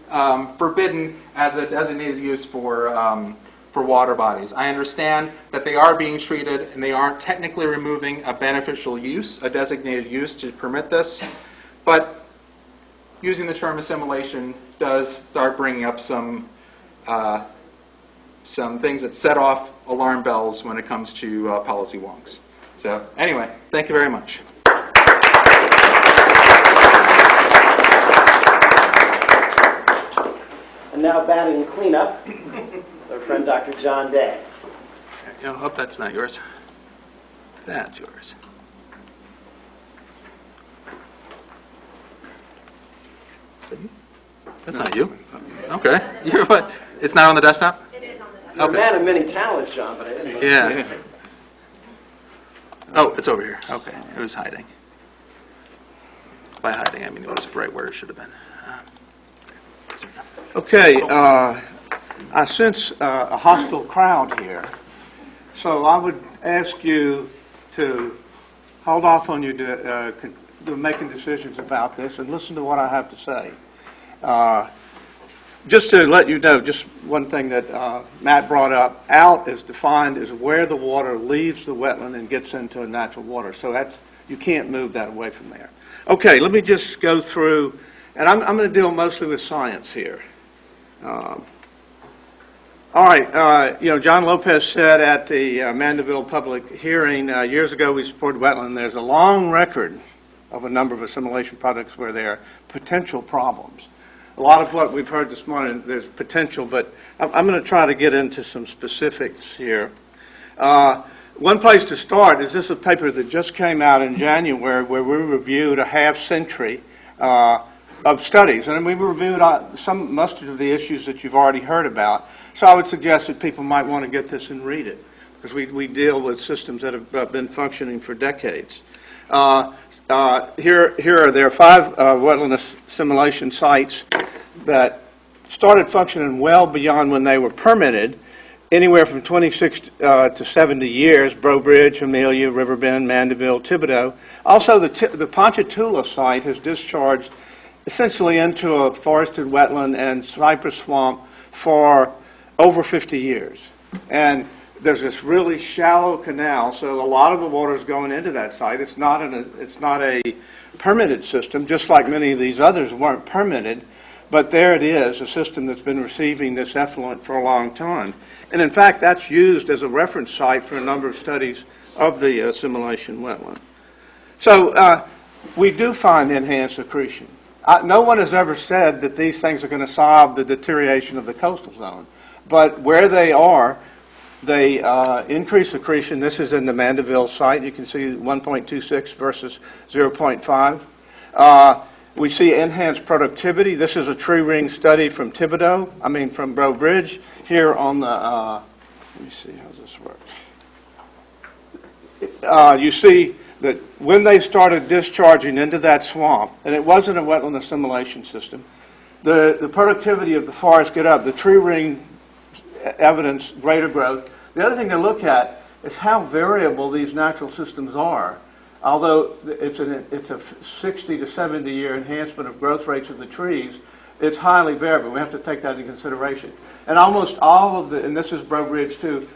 forbidden as a designated use for water bodies. I understand that they are being treated and they aren't technically removing a beneficial use, a designated use to permit this, but using the term assimilation does start bringing up some things that set off alarm bells when it comes to policy wonks. So anyway, thank you very much. And now batting cleanup, our friend Dr. John Day. I hope that's not yours. That's yours. Is that you? That's not you. Okay. You're what? It's not on the desktop? It is on the desktop. You're a man of many talents, John, but I didn't know. Yeah. Oh, it's over here. Okay. It was hiding. By hiding, I mean it was right where it should have been. Okay, I sense a hostile crowd here, so I would ask you to hold off on your making decisions about this and listen to what I have to say. Just to let you know, just one thing that Matt brought up, out is defined as where the water leaves the wetland and gets into a natural water, so that's, you can't move that away from there. Okay, let me just go through, and I'm going to deal mostly with science here. All right, John Lopez said at the Mandeville public hearing years ago we supported wetland. There's a long record of a number of assimilation projects where there are potential problems. A lot of what we've heard this morning, there's potential, but I'm going to try to get into some specifics here. One place to start is this a paper that just came out in January where we reviewed a half-century of studies, and we reviewed most of the issues that you've already heard about. So I would suggest that people might want to get this and read it, because we deal with systems that have been functioning for decades. There are 5 wetland assimilation sites that started functioning well beyond when they were permitted, anywhere from 26 to 70 years: Breaux Bridge, Amelia, Riverbend, Mandeville, Thibodaux. Also, the Ponchatoula site has discharged essentially into a forested wetland and cypress swamp for over 50 years. And there's this really shallow canal, so a lot of the water is going into that site. It's not a permitted system, just like many of these others weren't permitted, but there it is, a system that's been receiving this effluent for a long time. And in fact, that's used as a reference site for a number of studies of the assimilation wetland. So we do find enhanced accretion. No one has ever said that these things are going to solve the deterioration of the coastal zone, but where they are, they increase accretion. This is in the Mandeville site. You can see 1.26 versus 0.5. We see enhanced productivity. This is a tree ring study from from Breaux Bridge. Here on the, let me see, how does this work? you see that when they started discharging into that swamp, and it wasn't a wetland assimilation system, the productivity of the forest get up, the tree ring evidence greater growth. The other thing to look at is how variable these natural systems are. Although it's a 60 to 70 year enhancement of growth rates of the trees, it's highly variable. We have to take that into consideration. And almost all of and this is Brogue Ridge too,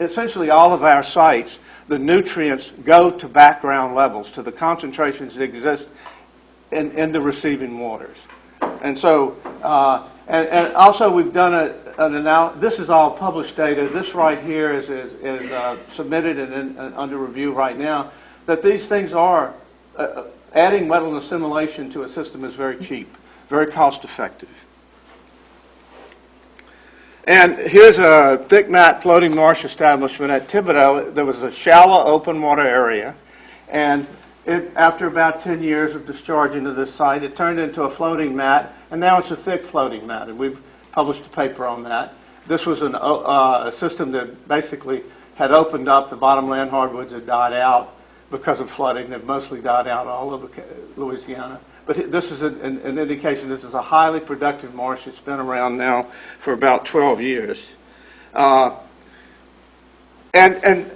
essentially all of our sites, the nutrients go to background levels, to the concentrations that exist in the receiving waters. And so, and also we've done an analysis. This is all published data. This right here is submitted and under review right now. That these things are, adding wetland assimilation to a system is very cheap, very cost effective. And here's a thick mat floating marsh establishment at Thibodeau. There was a shallow open water area, and after about 10 years of discharge into this site, it turned into a floating mat, and now it's a thick floating mat, and we've published a paper on that. This was a system that basically had opened up. The bottomland hardwoods had died out because of flooding. They've mostly died out all over Louisiana. But this is an indication this is a highly productive marsh. It's been around now for about 12 years. And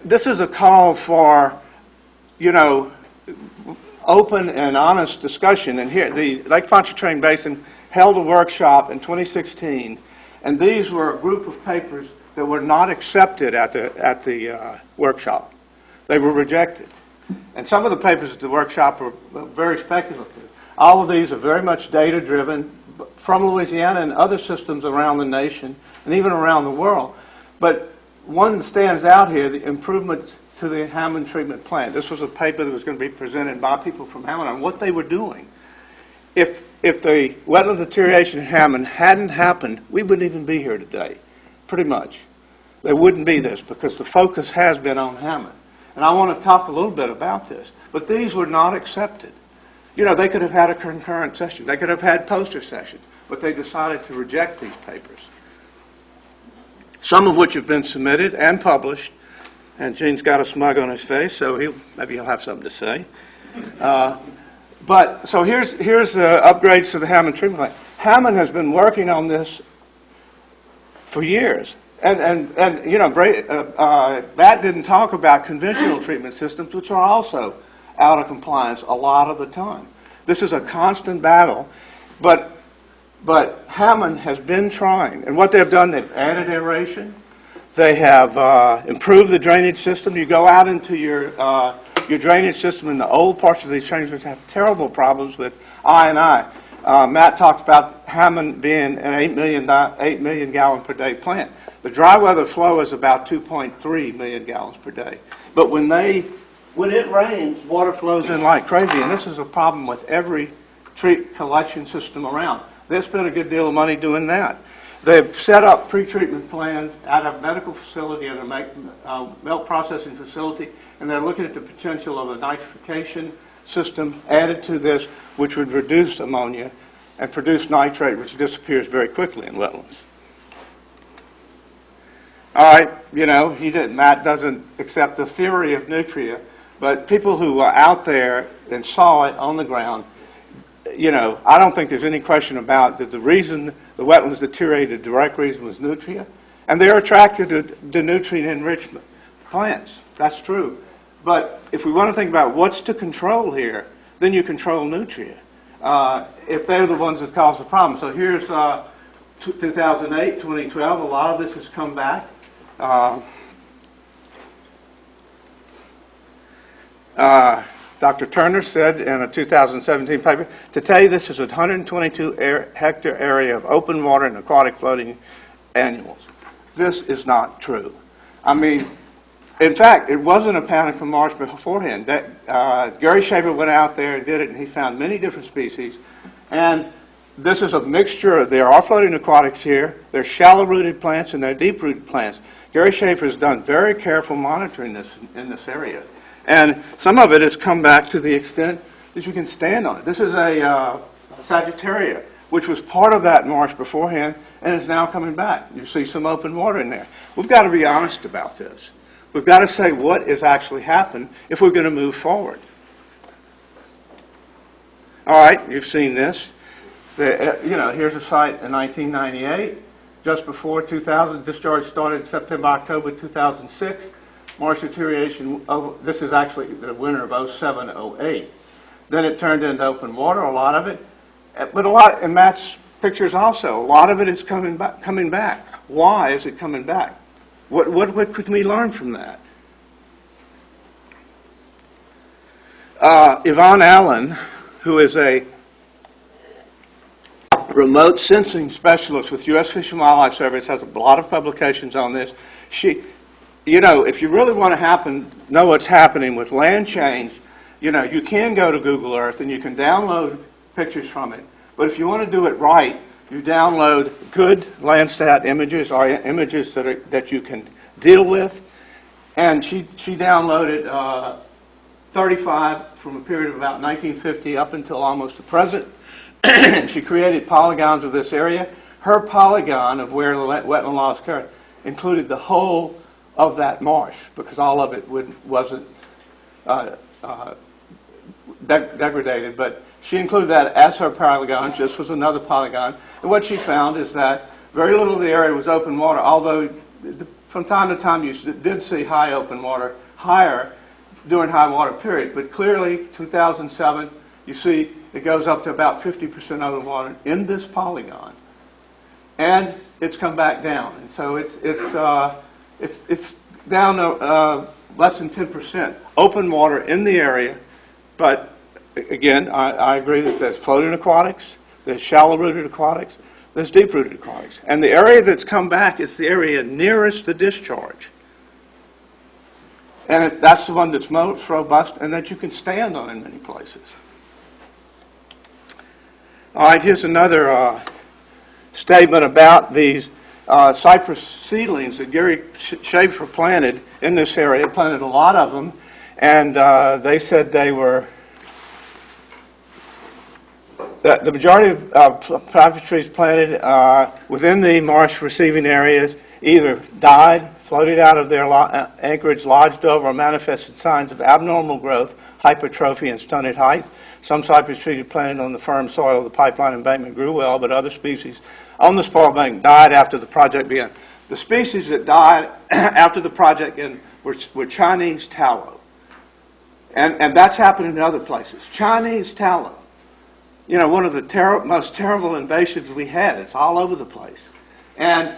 this is a call for, open and honest discussion. And here, the Lake Pontchartrain Basin held a workshop in 2016, and these were a group of papers that were not accepted at the workshop. They were rejected. And some of the papers at the workshop were very speculative. All of these are very much data-driven from Louisiana and other systems around the nation and even around the world. But one stands out here, the improvements to the Hammond treatment plant. This was a paper that was going to be presented by people from Hammond on what they were doing. If the wetland deterioration in Hammond hadn't happened, we wouldn't even be here today, pretty much. There wouldn't be this because the focus has been on Hammond. And I want to talk a little bit about this. But these were not accepted. They could have had a concurrent session. They could have had poster sessions. But they decided to reject these papers, some of which have been submitted and published. And Gene's got a smug on his face, so maybe he'll have something to say. But so here's the upgrades to the Hammond treatment plant. Hammond has been working on this for years. And that didn't talk about conventional treatment systems, which are also out of compliance a lot of the time. This is a constant battle, but Hammond has been trying, and what they've done, they've added aeration, they have improved the drainage system. You go out into your drainage system in the old parts of these drainages have terrible problems with I&I. Matt talked about Hammond being an 8 million gallon per day plant. The dry weather flow is about 2.3 million gallons per day. But when it rains, water flows in like crazy, and this is a problem with every collection system around. They've spent a good deal of money doing that. They've set up pre-treatment plans at a medical facility and a milk processing facility, and they're looking at the potential of a nitrification system added to this, which would reduce ammonia and produce nitrate, which disappears very quickly in wetlands. All right, Matt doesn't accept the theory of nutria, but people who are out there and saw it on the ground, I don't think there's any question about that the reason the wetlands deteriorated, the direct reason was nutria, and they're attracted to nutrient enrichment plants. That's true. But if we want to think about what's to control here, then you control nutria, if they're the ones that cause the problem. So here's 2008, 2012, a lot of this has come back. Dr. Turner said in a 2017 paper, today this is a 122 hectare area of open water and aquatic floating annuals. This is not true. I mean, in fact, it wasn't a Panica marsh beforehand. Gary Schaefer went out there and did it, and he found many different species. And this is a mixture. There are floating aquatics here. There's shallow-rooted plants and there are deep-rooted plants. Gary Schaefer has done very careful monitoring in this area. And some of it has come back to the extent that you can stand on it. This is a Sagittaria, which was part of that marsh beforehand and is now coming back. You see some open water in there. We've got to be honest about this. We've got to say what has actually happened if we're going to move forward. All right, you've seen this. Here's a site in 1998, just before 2000. Discharge started September, October 2006. Marsh deterioration, this is actually the winter of 07, 08. Then it turned into open water, a lot of it. But in Matt's pictures also, a lot of it is coming back. Why is it coming back? What could we learn from that? Yvonne Allen, who is a remote sensing specialist with U.S. Fish and Wildlife Service, has a lot of publications on this. If you really want to know what's happening with land change, you can go to Google Earth and you can download pictures from it. But if you want to do it right, you download good Landsat images or images that you can deal with. And she downloaded 35 from a period of about 1950 up until almost the present. She created polygons of this area. Her polygon of where the wetland laws carried included the whole of that marsh, because all of it wasn't degraded, but she included that as her polygon. Just was another polygon. And what she found is that very little of the area was open water, although from time to time you did see high open water, higher during high water periods. But clearly, 2007, you see it goes up to about 50% open water in this polygon. And it's come back down. And so it's down to less than 10% open water in the area. But again, I agree that there's floating aquatics, there's shallow-rooted aquatics, there's deep-rooted aquatics. And the area that's come back is the area nearest the discharge. And that's the one that's most robust and that you can stand on in many places. All right, here's another statement about these cypress seedlings that Gary Schaefer planted in this area. He planted a lot of them, and they said they were, the majority of cypress trees planted within the marsh receiving areas either died, floated out of their anchorage, lodged over, or manifested signs of abnormal growth, hypertrophy, and stunted height. Some cypress trees planted on the firm soil of the pipeline embankment grew well, but other species on the spoil bank died after the project began. The species that died after the project began were Chinese tallow. And that's happened in other places. Chinese tallow. One of the most terrible invasives we had. It's all over the place. And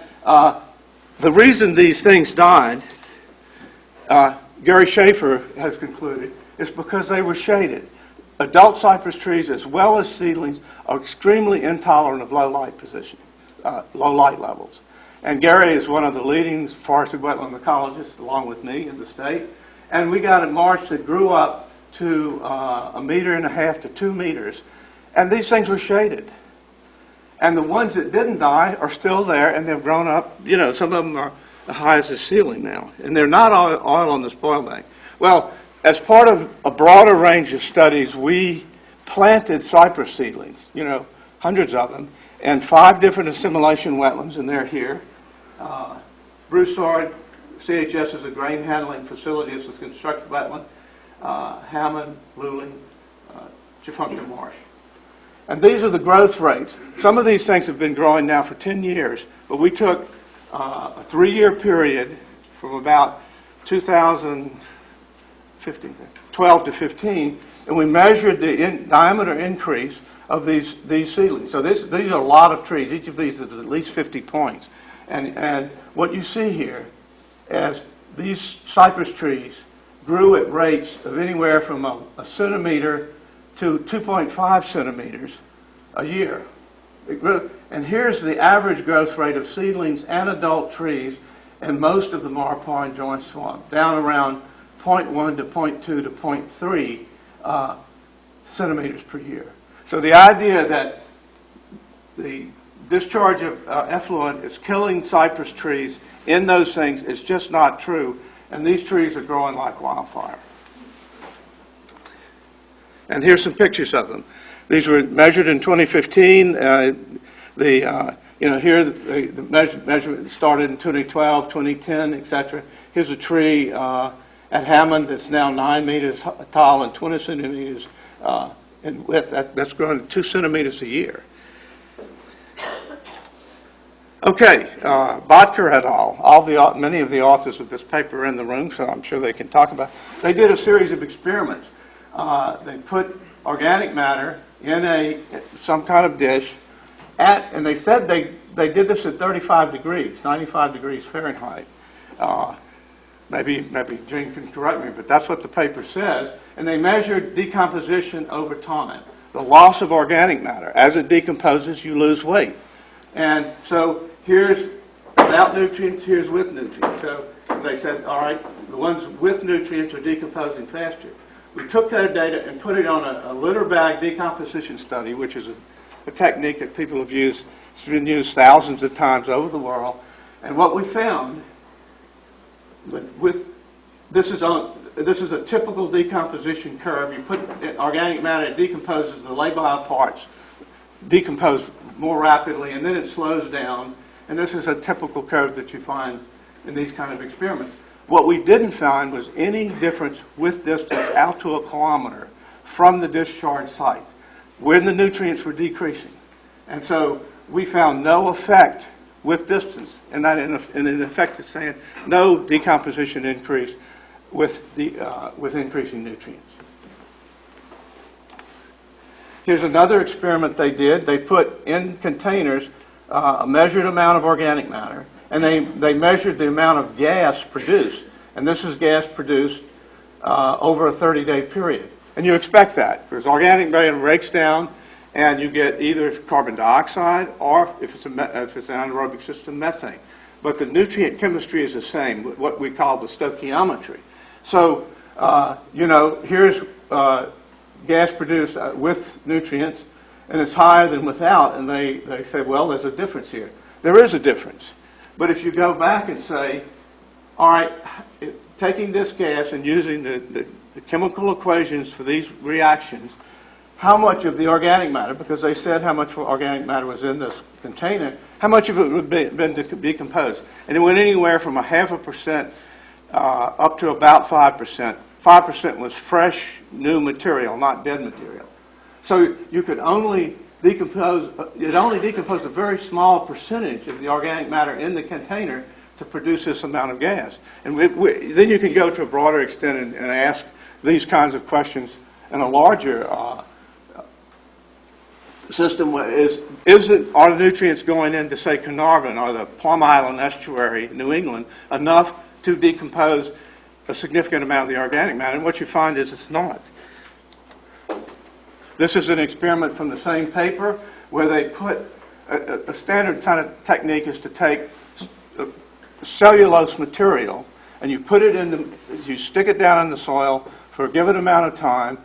the reason these things died, Gary Schaefer has concluded, is because they were shaded. Adult cypress trees, as well as seedlings, are extremely intolerant of low light levels. And Gary is one of the leading forested wetland ecologists, along with me, in the state. And we got a marsh that grew up to 1.5 meters to 2 meters. And these things were shaded. And the ones that didn't die are still there, and they've grown up. Some of them are as high as the ceiling now. And they're not all on the spoil bank. Well, as part of a broader range of studies, we planted cypress seedlings, hundreds of them, in 5 different assimilation wetlands, and they're here. Broussard, CHS is a grain handling facility. It's a constructed wetland. Hammond, Luling, Chafunkta Marsh. And these are the growth rates. Some of these things have been growing now for 10 years, but we took a 3-year period from about 2012 to 15, and we measured the diameter increase of these seedlings. So these are a lot of trees. Each of these is at least 50 points. And what you see here is these cypress trees grew at rates of anywhere from a centimeter to 2.5 centimeters a year. It grew, and here's the average growth rate of seedlings and adult trees in most of the Marpine Joint Swamp, down around 0.1 to 0.2 to 0.3 centimeters per year. So the idea that the discharge of effluent is killing cypress trees in those things is just not true, and these trees are growing like wildfire. And here's some pictures of them. These were measured in 2015. The Here the measurement started in 2012, 2010, etc. Here's a tree at Hammond that's now 9 meters tall and 20 centimeters in width. That's growing 2 centimeters a year. Okay, Bodker et al. Many of the authors of this paper are in the room, so I'm sure they can talk about it. They did a series of experiments. They put organic matter in some kind of dish, and they said they did this at 35 degrees, 95 degrees Fahrenheit. Maybe Jane can correct me, but that's what the paper says. And they measured decomposition over time, the loss of organic matter. As it decomposes, you lose weight. And so here's without nutrients, here's with nutrients. So they said, all right, the ones with nutrients are decomposing faster. We took their data and put it on a litter bag decomposition study, which is a technique that people have used. It's been used thousands of times over the world. And what we found this is a typical decomposition curve. You put organic matter, it decomposes, the labile parts decompose more rapidly, and then it slows down. And this is a typical curve that you find in these kind of experiments. What we didn't find was any difference with distance out to a kilometer from the discharge sites when the nutrients were decreasing. And so we found no effect with distance, and that in effect is saying no decomposition increase with increasing nutrients. Here's another experiment they did. They put in containers a measured amount of organic matter, and they measured the amount of gas produced. And this is gas produced over a 30-day period. And you expect that, because organic matter breaks down, and you get either carbon dioxide or, if it's an anaerobic system, methane. But the nutrient chemistry is the same, what we call the stoichiometry. So, here's gas produced with nutrients, and it's higher than without, and they say, well, there's a difference here. There is a difference. But if you go back and say, all right, taking this gas and using the chemical equations for these reactions, how much of the organic matter, because they said how much organic matter was in this container, how much of it would have been decomposed? And it went anywhere from 0.5% up to about 5%. 5% was fresh, new material, not dead material. So you could only decompose, it only decomposed a very small percentage of the organic matter in the container to produce this amount of gas. And then you can go to a broader extent and ask these kinds of questions in a larger system. Are the nutrients going into, say, Carnarvon or the Plum Island estuary, New England, enough to decompose a significant amount of the organic matter? And what you find is it's not. This is an experiment from the same paper where they put a standard kind of technique is to take cellulose material and you put it you stick it down in the soil for a given amount of time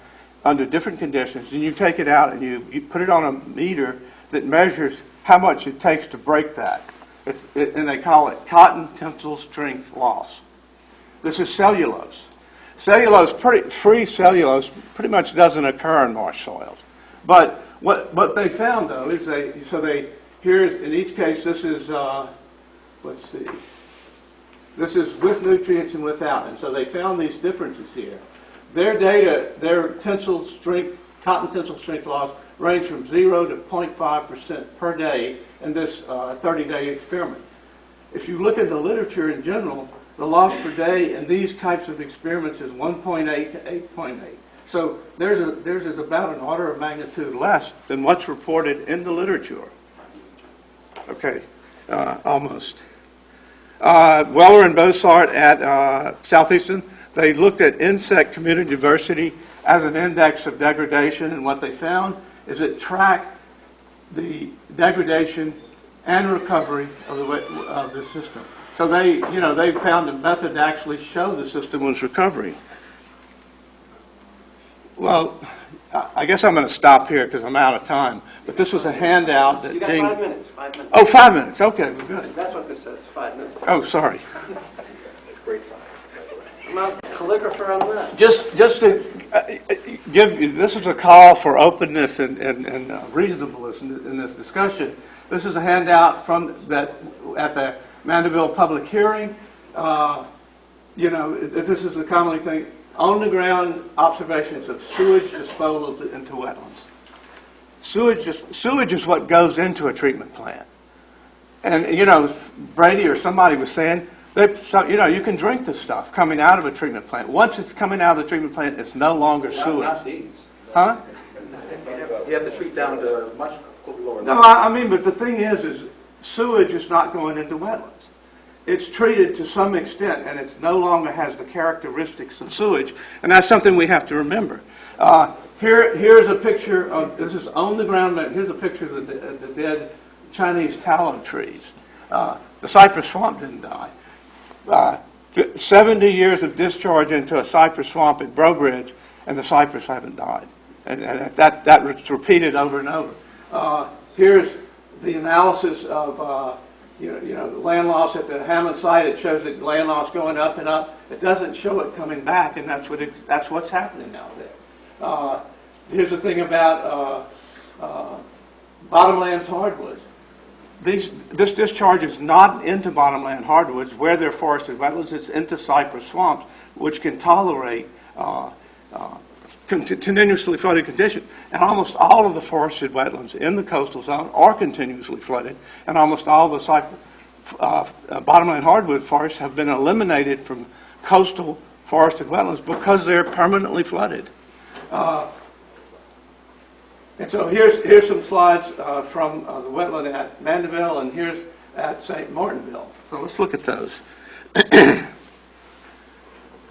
under different conditions, and you take it out and you put it on a meter that measures how much it takes to break that. And they call it cotton tensile strength loss. This is cellulose. Free cellulose pretty much doesn't occur in marsh soils. But what they found, though, is here's, in each case, this is, let's see, this is with nutrients and without. And so they found these differences here. Their data, their tensile strength, cotton tensile strength loss range from 0 to 0.5% per day in this 30-day experiment. If you look at the literature in general, the loss per day in these types of experiments is 1.8 to 8.8. So theirs is about an order of magnitude less than what's reported in the literature. Okay, almost. Weller and Bossart at Southeastern, they looked at insect community diversity as an index of degradation, and what they found is it tracked the degradation and recovery of the system. So they found a method to actually show the system was recovering. Well, I guess I'm going to stop here because I'm out of time. But this was a handout that You got Jane... 5 minutes. 5 minutes. Oh, 5 minutes. Okay, we're good. That's what this says, 5 minutes. Oh, sorry. Great 5. I'm not a calligrapher on that. Just to give you, this is a call for openness and reasonableness in this discussion. This is a handout from that at the Mandeville public hearing. This is the commonly thing, on-the-ground observations of sewage disposal into wetlands. Sewage is what goes into a treatment plant. And, Brady or somebody was saying, you can drink the stuff coming out of a treatment plant. Once it's coming out of the treatment plant, it's no longer sewage. Not these. Huh? You have to treat down to much lower. No, but the thing is sewage is not going into wetlands. It's treated to some extent, and it no longer has the characteristics of sewage, and that's something we have to remember. Here's a picture of, this is on the ground, here's a picture of the dead Chinese tallow trees. The cypress swamp didn't die. 70 years of discharge into a cypress swamp at Brobridge, and the cypress haven't died. And that's repeated over and over. Here's the analysis of the land loss at the Hammond site. It shows that land loss going up and up. It doesn't show it coming back, and that's what's happening out there. Here's the thing about bottomlands hardwoods. This discharge is not into bottomland hardwoods where they're forested wetlands. It's into cypress swamps, which can tolerate continuously flooded conditions. And almost all of the forested wetlands in the coastal zone are continuously flooded, and almost all the bottomland hardwood forests have been eliminated from coastal forested wetlands because they're permanently flooded. And so here's some slides from the wetland at Mandeville, and here's at St. Martinville. So let's look at those.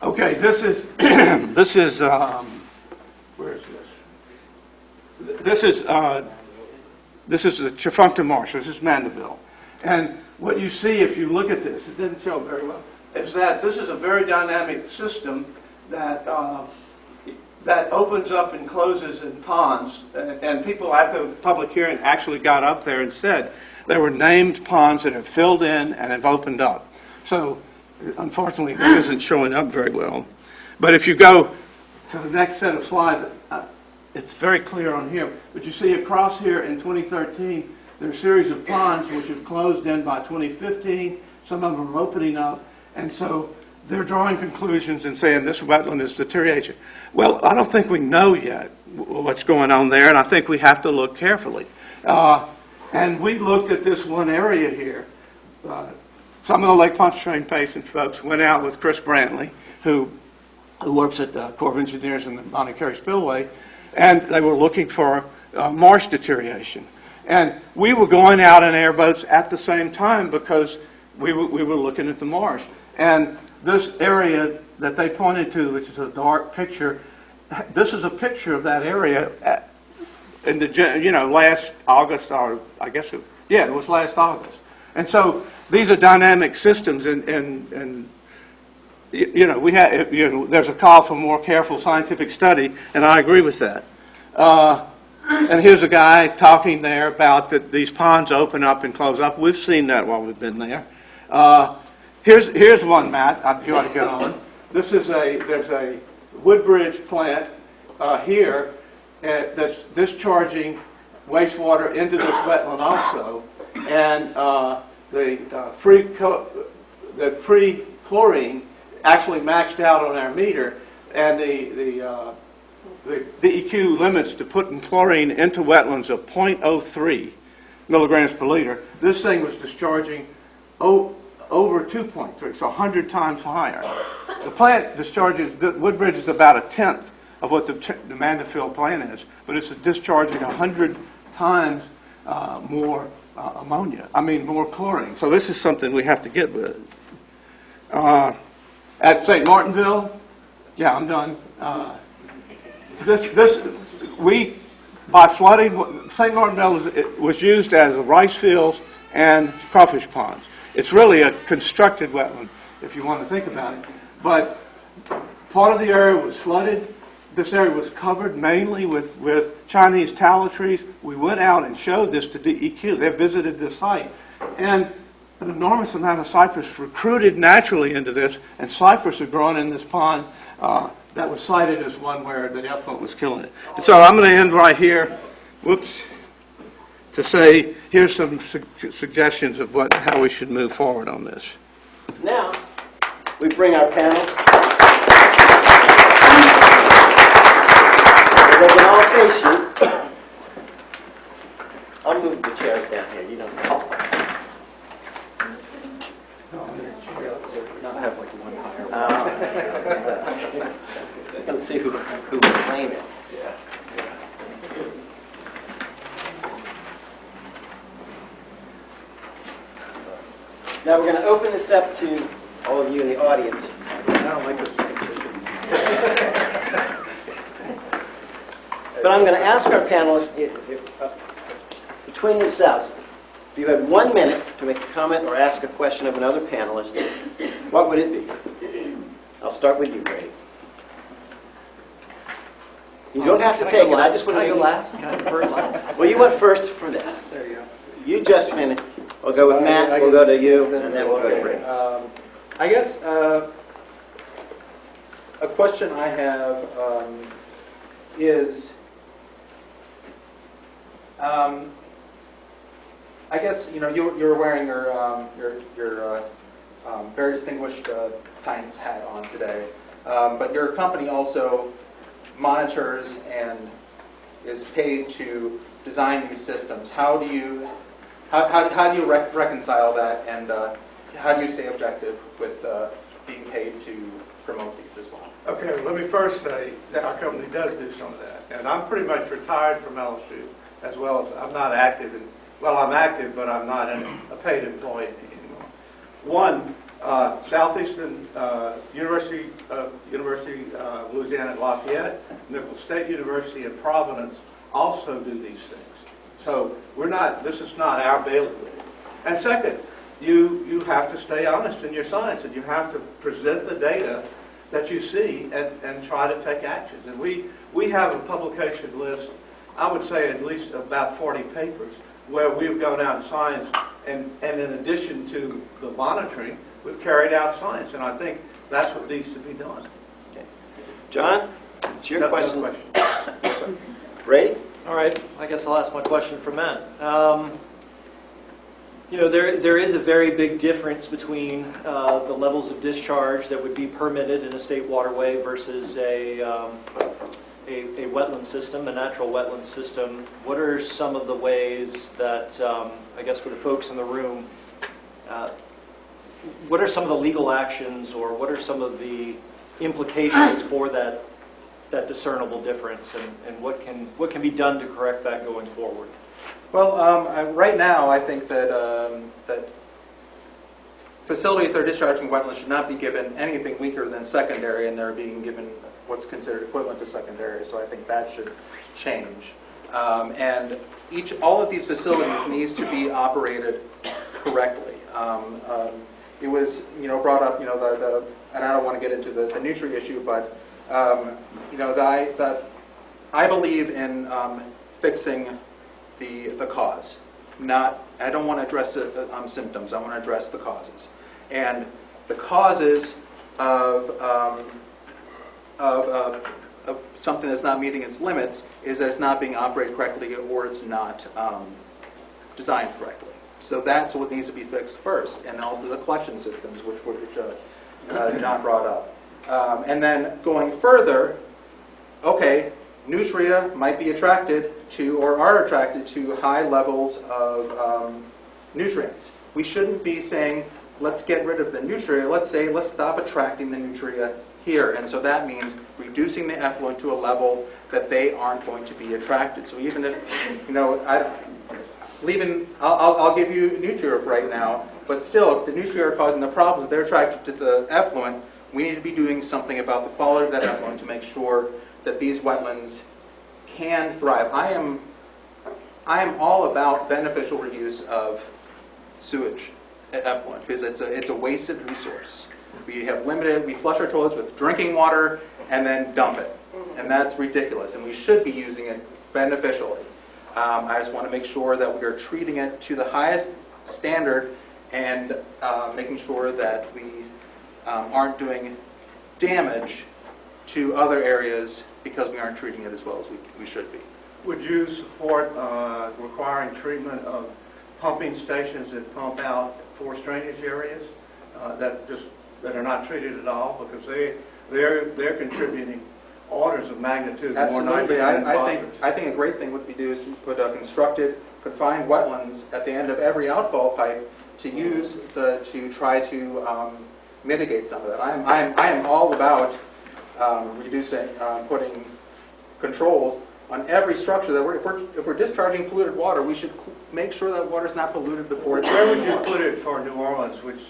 Okay, this is where is this? This is the Chifuncta Marsh. This is Mandeville, and what you see if you look at this, it didn't show very well, is that this is a very dynamic system that opens up and closes in ponds, and people at the public hearing actually got up there and said there were named ponds that have filled in and have opened up. So unfortunately this isn't showing up very well, but if you go to the next set of slides, it's very clear on here, but you see across here in 2013 there are a series of ponds which have closed in by 2015. Some of them are opening up, and so they're drawing conclusions and saying this wetland is deterioration. Well, I don't think we know yet what's going on there, and I think we have to look carefully. And we looked at this one area here. Some of the Lake Pontchartrain Basin folks went out with Chris Brantley, who works at the Corps of Engineers in the Bonnie Carey Spillway, and they were looking for marsh deterioration. And we were going out in airboats at the same time because we were looking at the marsh. And this area that they pointed to, which is a dark picture, this is a picture of that area in the last August, or I guess it was last August. And so these are dynamic systems, and there's a call for more careful scientific study, and I agree with that. And here's a guy talking there about that these ponds open up and close up. We've seen that while we've been there. Here's one, Matt, you ought to get on. There's a Woodbridge plant here that's discharging wastewater into this wetland also, and the free chlorine actually maxed out on our meter, and the DEQ limits to putting chlorine into wetlands of 0.03 milligrams per liter. This thing was discharging over 2.3, so 100 times higher. The plant discharges, Woodbridge is about a tenth of what the Mandeville plant is, but it's discharging 100 times more more chlorine. So this is something we have to get with. At St. Martinville, yeah, I'm done. By flooding, St. Martinville was used as rice fields and crawfish ponds. It's really a constructed wetland, if you want to think about it. But part of the area was flooded. This area was covered mainly with Chinese tallow trees. We went out and showed this to DEQ. They visited this site. And an enormous amount of cypress recruited naturally into this, and cypress are grown in this pond. That was cited as one where the effluent was killing it. And so I'm going to end right here. Whoops. to say, here's some suggestions of how we should move forward on this. Now, we bring our panel. They can all face you. I'll move the chairs down here. You don't have to. I have like one higher. Let's see who will claim it. Now we're going to open this up to all of you in the audience. I don't like this. But I'm going to ask our panelists, between yourselves, if you had 1 minute to make a comment or ask a question of another panelist, what would it be? I'll start with you, Brady. You don't have to take it. I just want to Can I go make last? Can I defer last? Well, you went first for this. There you go. You just finished. We'll go with Matt, we'll go to you, and then we'll go to Brady. I guess a question I have is, I guess you're wearing your very distinguished science hat on today, but your company also monitors and is paid to design these systems. How do you reconcile that, and how do you stay objective with being paid to promote these as well? Okay, let me first say that our company does do some of that. And I'm pretty much retired from LSU, as well as I'm not active I'm active, but I'm not a paid employee anymore. One, Southeastern University of Louisiana at Lafayette, Nicholls State University and Providence also do these things. So this is not our bailiwick. And second, you have to stay honest in your science, and you have to present the data that you see and try to take actions. And we have a publication list, I would say at least about 40 papers, where we've gone out in science, and in addition to the monitoring, we've carried out science. And I think that's what needs to be done. Okay. John, it's your question. No question. Brady? All right, I guess I'll ask my question for Matt. There is a very big difference between the levels of discharge that would be permitted in a state waterway versus a wetland system, a natural wetland system. What are some of the ways that, I guess for the folks in the room, what are some of the legal actions, or what are some of the implications for that discernible difference, and what can be done to correct that going forward? Well, right now I think that that facilities that are discharging wetlands should not be given anything weaker than secondary, and they're being given what's considered equivalent to secondary. So I think that should change. And all of these facilities needs to be operated correctly. It was brought up and I don't want to get into the nutri issue, but I believe in fixing the cause. I don't want to address symptoms. I want to address the causes. And the causes of something that's not meeting its limits is that it's not being operated correctly, or it's not designed correctly. So that's what needs to be fixed first, and also the collection systems, which John brought up. And then going further, okay, nutria might be attracted to, or are attracted to, high levels of nutrients. We shouldn't be saying, let's get rid of the nutria. Let's say, let's stop attracting the nutria here. And so that means reducing the effluent to a level that they aren't going to be attracted. So even if, I'll give you nutria right now, but still, if the nutria are causing the problems, they're attracted to the effluent, we need to be doing something about the quality of that effluent to make sure that these wetlands can thrive. I am all about beneficial reuse of sewage effluent, because it's a wasted resource. We flush our toilets with drinking water and then dump it. And that's ridiculous, and we should be using it beneficially. I just want to make sure that we are treating it to the highest standard and making sure that we aren't doing damage to other areas because we aren't treating it as well as we should be. Would you support requiring treatment of pumping stations that pump out forced drainage areas that are not treated at all, because they're contributing orders of magnitude more Absolutely. nitrogen than I think a great thing would be to put a constructed, confined wetlands at the end of every outfall pipe to try to mitigate some of that. I am all about reducing, putting controls on every structure that if we're discharging polluted water, we should make sure that water's not polluted before it's. Where would you put it for New Orleans, which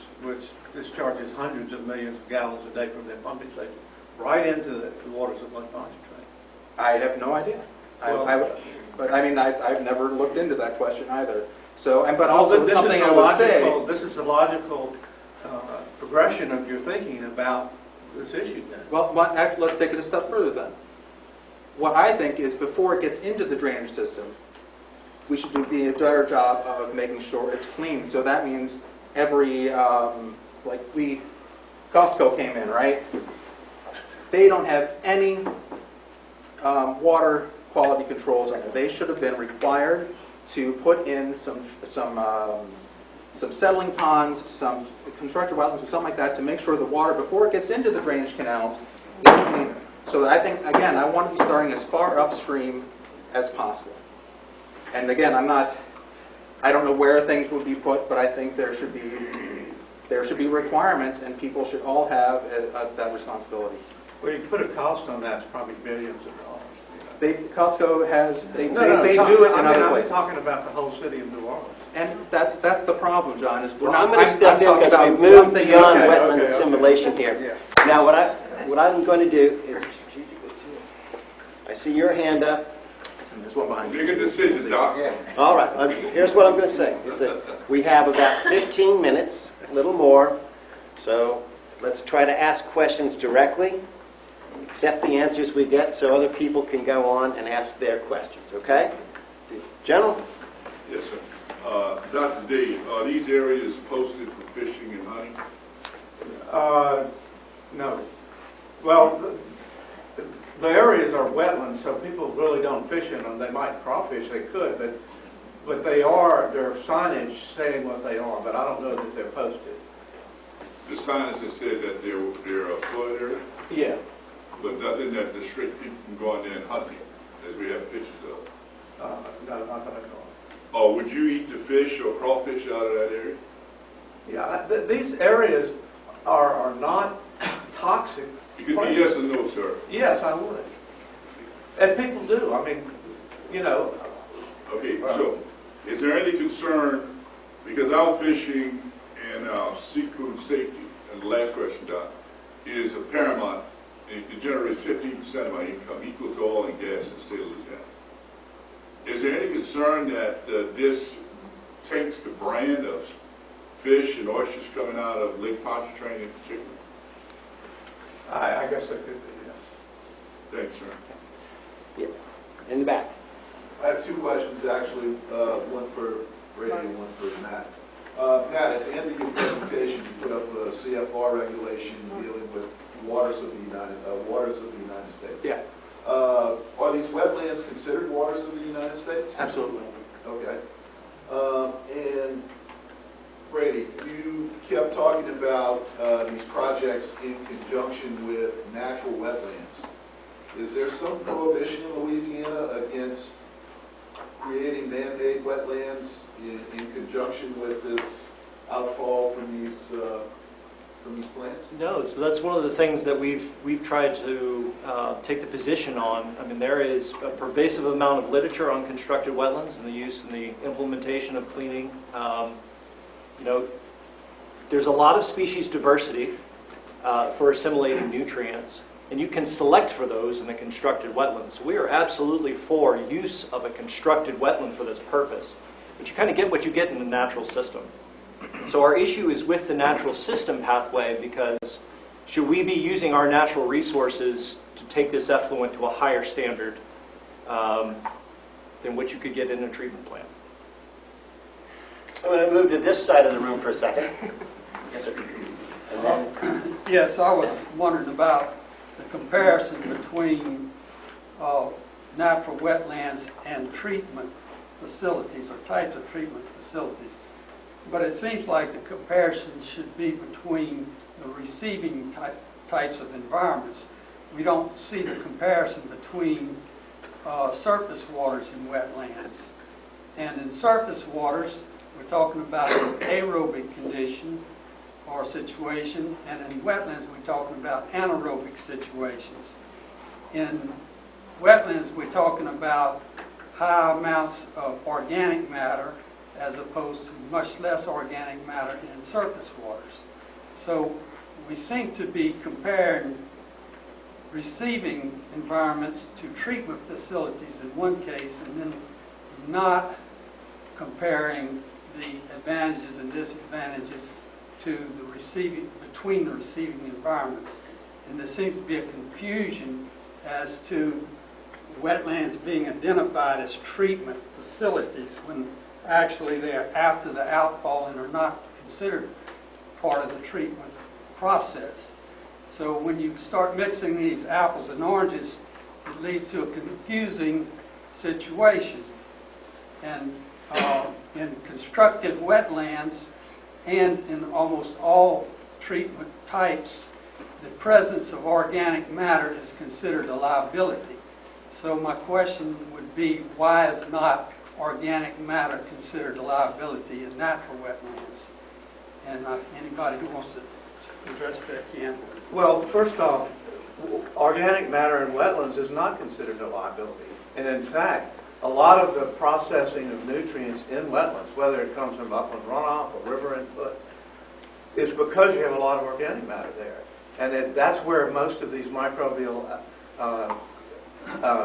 discharges hundreds of millions of gallons a day from their pumping station, right into the waters of Lake Pontchartrain? I have no idea. But I mean, I've never looked into that question either. So, but also this something is I would say. This is the logical progression of your thinking about this issue then. Well, let's take it a step further then. What I think is before it gets into the drainage system, we should do a better job of making sure it's clean. So that means every, Costco came in, right? They don't have any water quality controls on it. They should have been required to put in some settling ponds, some constructed wetlands, or something like that to make sure the water, before it gets into the drainage canals, is cleaner. So I think, again, I want to be starting as far upstream as possible. And again, I don't know where things would be put, but I think there should be requirements, and people should all have that responsibility. Well, you put a cost on that, it's probably billions of dollars. Costco has, they do it in other places. I'm talking about the whole city of New Orleans. And that's the problem, John, is we're Well, not. I'm going to step in talking because about we've moved one thing beyond at a time. wetland assimilation here. Now, what I'm going to do is, I see your hand up. And there's one behind you. Make a decision, Doc. All right, here's what I'm going to say, is that we have about 15 minutes, a little more, so let's try to ask questions directly, accept the answers we get so other people can go on and ask their questions, okay? Gentlemen? Yes, sir. Dr. D, are these areas posted for fishing and hunting? No. Well, the areas are wetlands, so people really don't fish in them. They might crawfish, they could, but they're signage saying what they are, but I don't know that they're posted. The signs that said that they're a flood area, Yeah. but nothing that restricts people from going there and hunting, as we have pictures of. No, not that I know of. Or would you eat the fish or crawfish out of that area? Yeah, these areas are not toxic. It could be yes or no, sir. Yes, I would. And people do. I mean, you know. Okay, so is there any concern, because our fishing and our seafood safety, and the last question, Doc, is paramount. It generates 15% of our income, equal to oil and gas in the state of Louisiana. Is there any concern that this takes the brand of fish and oysters coming out of Lake Pontchartrain in particular? I guess that could be, yes. Thanks, sir. Yeah, in the back. I have two questions, actually, one for Brady and one for Matt. Matt, at the end of your presentation, you put up a CFR regulation dealing with waters of the United States. Yeah, Are these wetlands considered waters of the United States? absolutely. Okay. And Brady, you kept talking about these projects in conjunction with natural wetlands. Is there some prohibition in Louisiana against creating man-made wetlands in conjunction with this outfall from these plants? No, so that's one of the things that we've tried to take the position on. I mean, there is a pervasive amount of literature on constructed wetlands and the use and the implementation of cleaning. You know, there's a lot of species diversity for assimilating nutrients, and you can select for those in the constructed wetlands. We are absolutely for use of a constructed wetland for this purpose, but you kind of get what you get in the natural system. So our issue is with the natural system pathway, because should we be using our natural resources to take this effluent to a higher standard than what you could get in a treatment plant? I'm going to move to this side of the room for a second. Yes, sir. And then, Yes, I was wondering about the comparison between natural wetlands and treatment facilities, or types of treatment facilities. But it seems like the comparison should be between the receiving types of environments. We don't see the comparison between surface waters and wetlands. And in surface waters, we're talking about an aerobic condition or situation, and in wetlands, we're talking about anaerobic situations. In wetlands, we're talking about high amounts of organic matter as opposed to much less organic matter in surface waters. So we seem to be comparing receiving environments to treatment facilities in one case, and then not comparing the advantages and disadvantages to the receiving, between the receiving environments. And there seems to be a confusion as to wetlands being identified as treatment facilities when actually they're after the outfall and are not considered part of the treatment process. So when you start mixing these apples and oranges, it leads to a confusing situation. And in constructed wetlands and in almost all treatment types, the presence of organic matter is considered a liability. So my question would be, why is not organic matter considered a liability in natural wetlands? And anybody who wants to address that can. Well, first off, organic matter in wetlands is not considered a liability. And in fact, a lot of the processing of nutrients in wetlands, whether it comes from upland runoff or river input, is because you have a lot of organic matter there. And that's where most of these microbial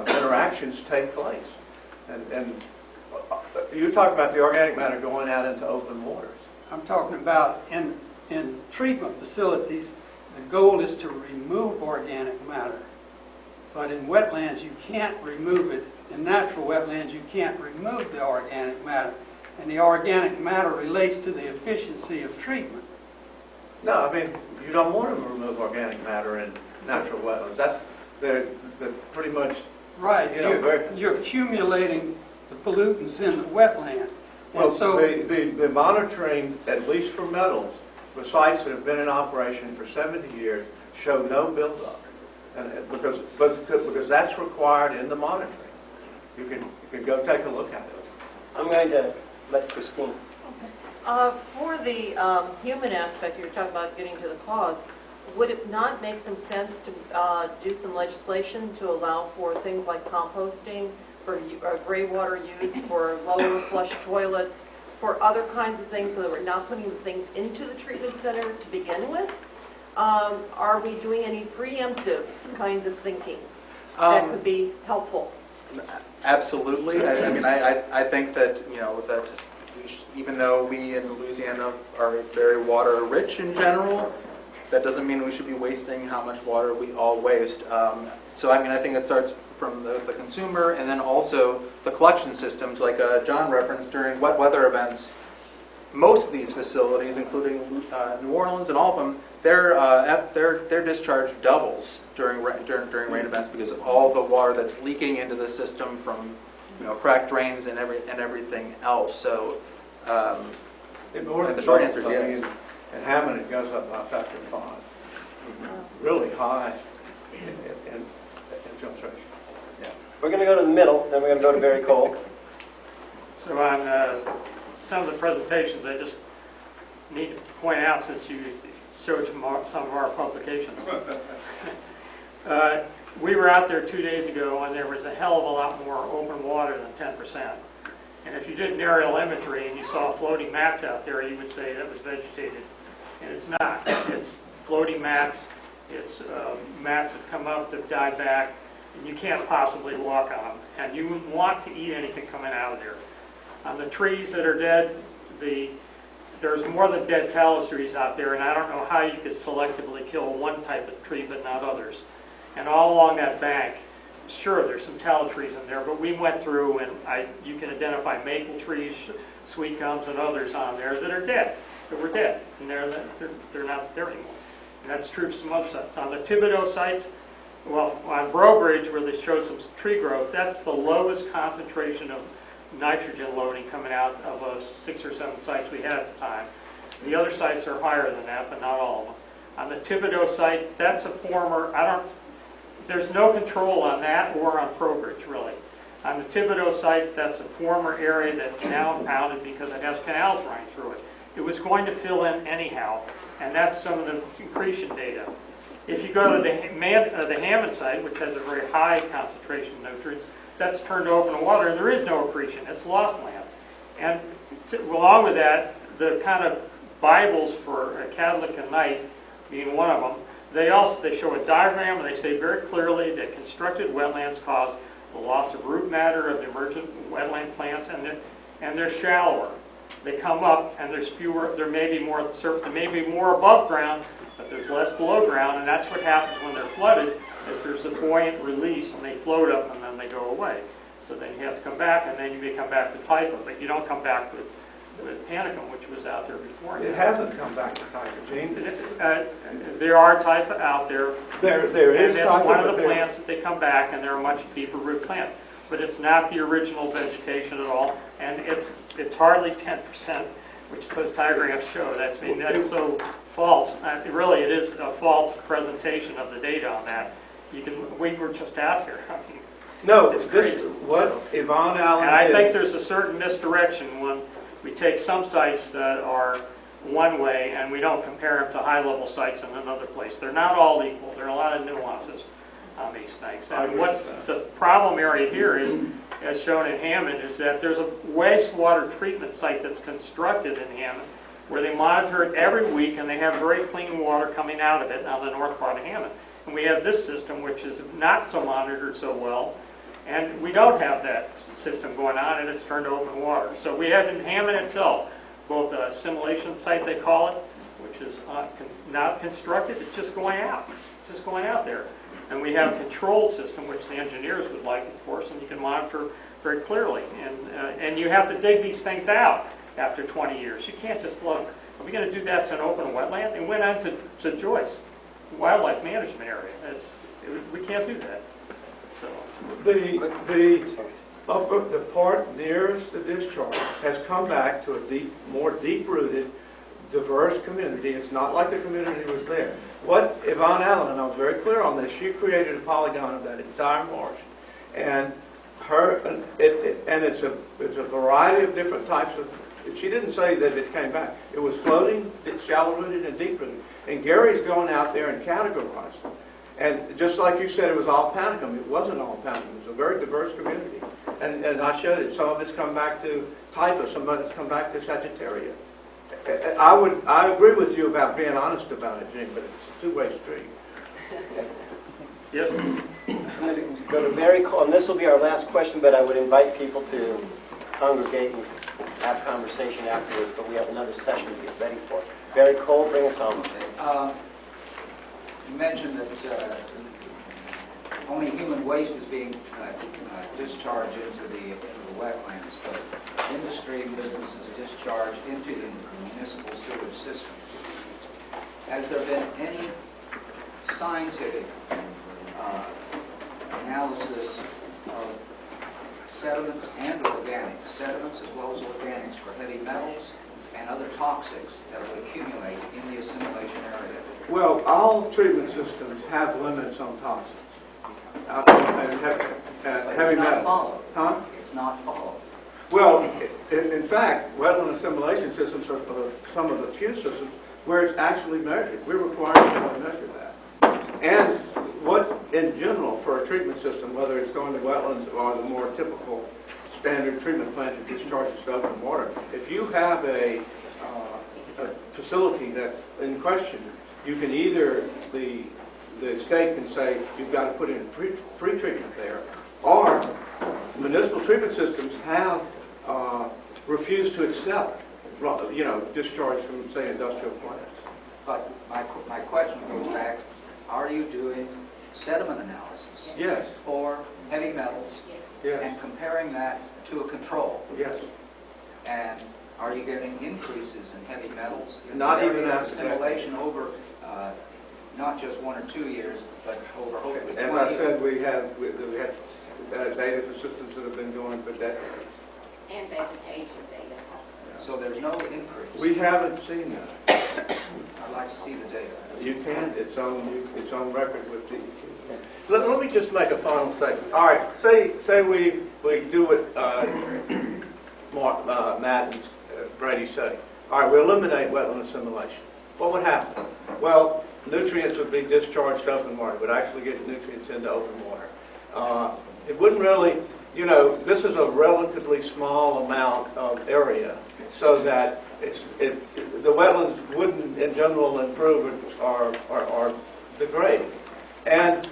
interactions take place. And you talk about the organic matter going out into open waters. I'm talking about in treatment facilities, the goal is to remove organic matter. But in wetlands, you can't remove it. In natural wetlands, you can't remove the organic matter. And the organic matter relates to the efficiency of treatment. No, I mean, you don't want to remove organic matter in natural wetlands. They're pretty much, right. You know, You're accumulating the pollutants in the wetland. well, And so the monitoring, at least for metals, the sites that have been in operation for 70 years show no buildup, and because that's required in the monitoring. You can go take a look at it. I'm going to let Christine. For the human aspect, you were talking about getting to the cause. Would it not make some sense to do some legislation to allow for things like composting, for gray water use, for lower flush toilets, for other kinds of things, so that we're not putting things into the treatment center to begin with? Are we doing any preemptive kinds of thinking that could be helpful? Absolutely. I think that, that even though we in Louisiana are very water rich in general, that doesn't mean we should be wasting how much water we all waste. So I think it starts from the consumer, and then also the collection systems, like John referenced during wet weather events. Most of these facilities, including New Orleans and all of them, their discharge doubles during rain events because of all the water that's leaking into the system from cracked drains and everything else. So and the short answer is yes. In Hammond, it goes up by a factor of 5. Really high in filtration. Yeah. We're going to go to the middle, then we're going to go to very cold. So on some of the presentations, I just need to point out, since you showed some of our publications. We were out there 2 days ago, and there was a hell of a lot more open water than 10%. And if you did an aerial imagery and you saw floating mats out there, you would say that was vegetated. And it's not. It's floating mats. It's mats that come up that die back, and you can't possibly walk on them. And you wouldn't want to eat anything coming out of there. On the trees that are dead, there's more than dead talus trees out there, and I don't know how you could selectively kill one type of tree but not others. And all along that bank, sure, there's some tallow trees in there, but we went through and you can identify maple trees, sweet gums, and others on there that are dead, that were dead, and they're not there anymore. And that's true for some other sites. On the Thibodeau sites, well, on Bridge, where they showed some tree growth, that's the lowest concentration of nitrogen loading coming out of 6 or 7 sites we had at the time. The other sites are higher than that, but not all of them. On the Thibodeau site, that's a former, there's no control on that or on Bridge, really. On the Thibodeau site, that's a former area that's now impounded because it has canals running through it. It was going to fill in anyhow, and that's some of the accretion data. If you go to the Hammond site, which has a very high concentration of nutrients, that's turned to open water, and there is no accretion. It's lost land. And along with that, the kind of Bibles for Catholic and Knight, being one of them, they show a diagram, and they say very clearly that constructed wetlands cause the loss of root matter of the emergent wetland plants, and they're shallower. They come up, and there's fewer. There may be more at the surface. There may be more above ground, but there's less below ground, and that's what happens when they're flooded. Is there's a buoyant release, and they float up, and then they go away. So then you have to come back, and then you may come back with typha, but you don't come back with panicum, which was out there before. It hasn't come back to typha, Gene. There are typha out there. There is and that's typha, one of but the there- plants that they come back, and they're a much deeper root plant. But it's not the original vegetation at all, and it's hardly 10%, which those diagrams show. That's so false. Really, it is a false presentation of the data on that. We were just out here. I mean, No, it's crazy. what Yvonne Allen and I did- think there's a certain misdirection when we take some sites that are one way and we don't compare them to high-level sites in another place. They're not all equal. There are a lot of nuances on these things. And what the problem area here is, as shown in Hammond, is that there's a wastewater treatment site that's constructed in Hammond where they monitor it every week, and they have very clean water coming out of it on the north part of Hammond. And we have this system, which is not so monitored so well, and we don't have that system going on, and it's turned to open water. So we have in Hammond itself both a assimilation site, they call it, which is not constructed, it's just going out. It's just going out there. And we have a control system, which the engineers would like, of course, and you can monitor very clearly. And you have to dig these things out after 20 years. You can't just let them. Are we going to do that to an open wetland? It went on to Joyce, wildlife management area. We can't do that. So the part nearest the discharge has come back to a more deep-rooted, diverse community. It's not like the community was there. What Yvonne Allen, and I was very clear on this, she created a polygon of that entire marsh, and it's a variety of different types of. She didn't say that it came back. It was floating, shallow-rooted, and deep-rooted. And Gary's gone out there and categorized them. And just like you said, it was all panicum. It wasn't all panicum. It was a very diverse community. And I showed it. Some of it's come back to typhus. Some of it's come back to Sagittaria. I agree with you about being honest about it, Gene, but it's a two-way street. yes. I'm going to go to Mary Cole, and this will be our last question, but I would invite people to congregate and have conversation afterwards, but we have another session to get ready for. Mary Cole, bring us home. You mentioned that only human waste is being discharged into the wetlands, but industry and businesses discharge into the municipal sewage system. Has there been any scientific analysis of sediments and organics, sediments as well as organics for heavy metals and other toxics that will accumulate in the assimilation area? Well, all treatment systems have limits on toxins. Heavy metal. Followed. Huh? It's not followed. Well, in fact, wetland assimilation systems are some of the few systems where it's actually measured. We're required to measure that. And what, in general, for a treatment system, whether it's going to wetlands or the more typical standard treatment plant that discharges to open water, if you have a facility that's in question, you can either, the state can say you've got to put in free treatment there, or municipal treatment systems have refused to accept, discharge from, say, industrial plants. But my question goes back, are you doing sediment analysis? Yes. For heavy metals? Yes. And comparing that to a control? Yes. And are you getting increases in heavy metals? In Not the even area of after that. assimilation over not just 1 or 2 years, but over hopefully 20 As I years. said, we have data systems that have been going for decades. And vegetation data. So there's no increase. We haven't seen that. I'd like to see the data. You can, it's on record with the. Let me just make a final statement. All right, say we do what Matt and Brady say. All right, we eliminate wetland assimilation. What would happen? Well, nutrients would be discharged to open water, would actually get nutrients into open water. It wouldn't really, this is a relatively small amount of area, so that the wetlands wouldn't, in general, improve or degrade. And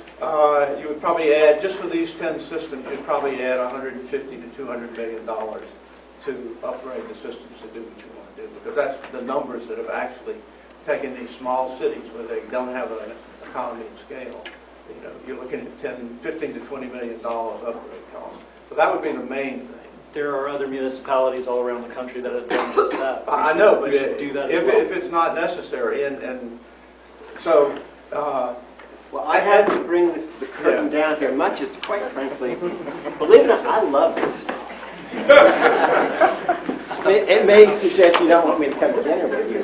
you would probably add, just for these 10 systems, you'd probably add $150 to $200 million to upgrade the systems to do what you want to do, because that's the numbers that have actually taken these small cities where they don't have an economy of scale. You're looking at $15 to $20 million upgrade cost. So that would be the main thing. There are other municipalities all around the country that have done just that. I know, but We should do that if as well. if it's not necessary, and so, Well, I had to bring the curtain down here, much as, quite frankly, believe it or not, I love this stuff. It may suggest you don't want me to come to dinner with you.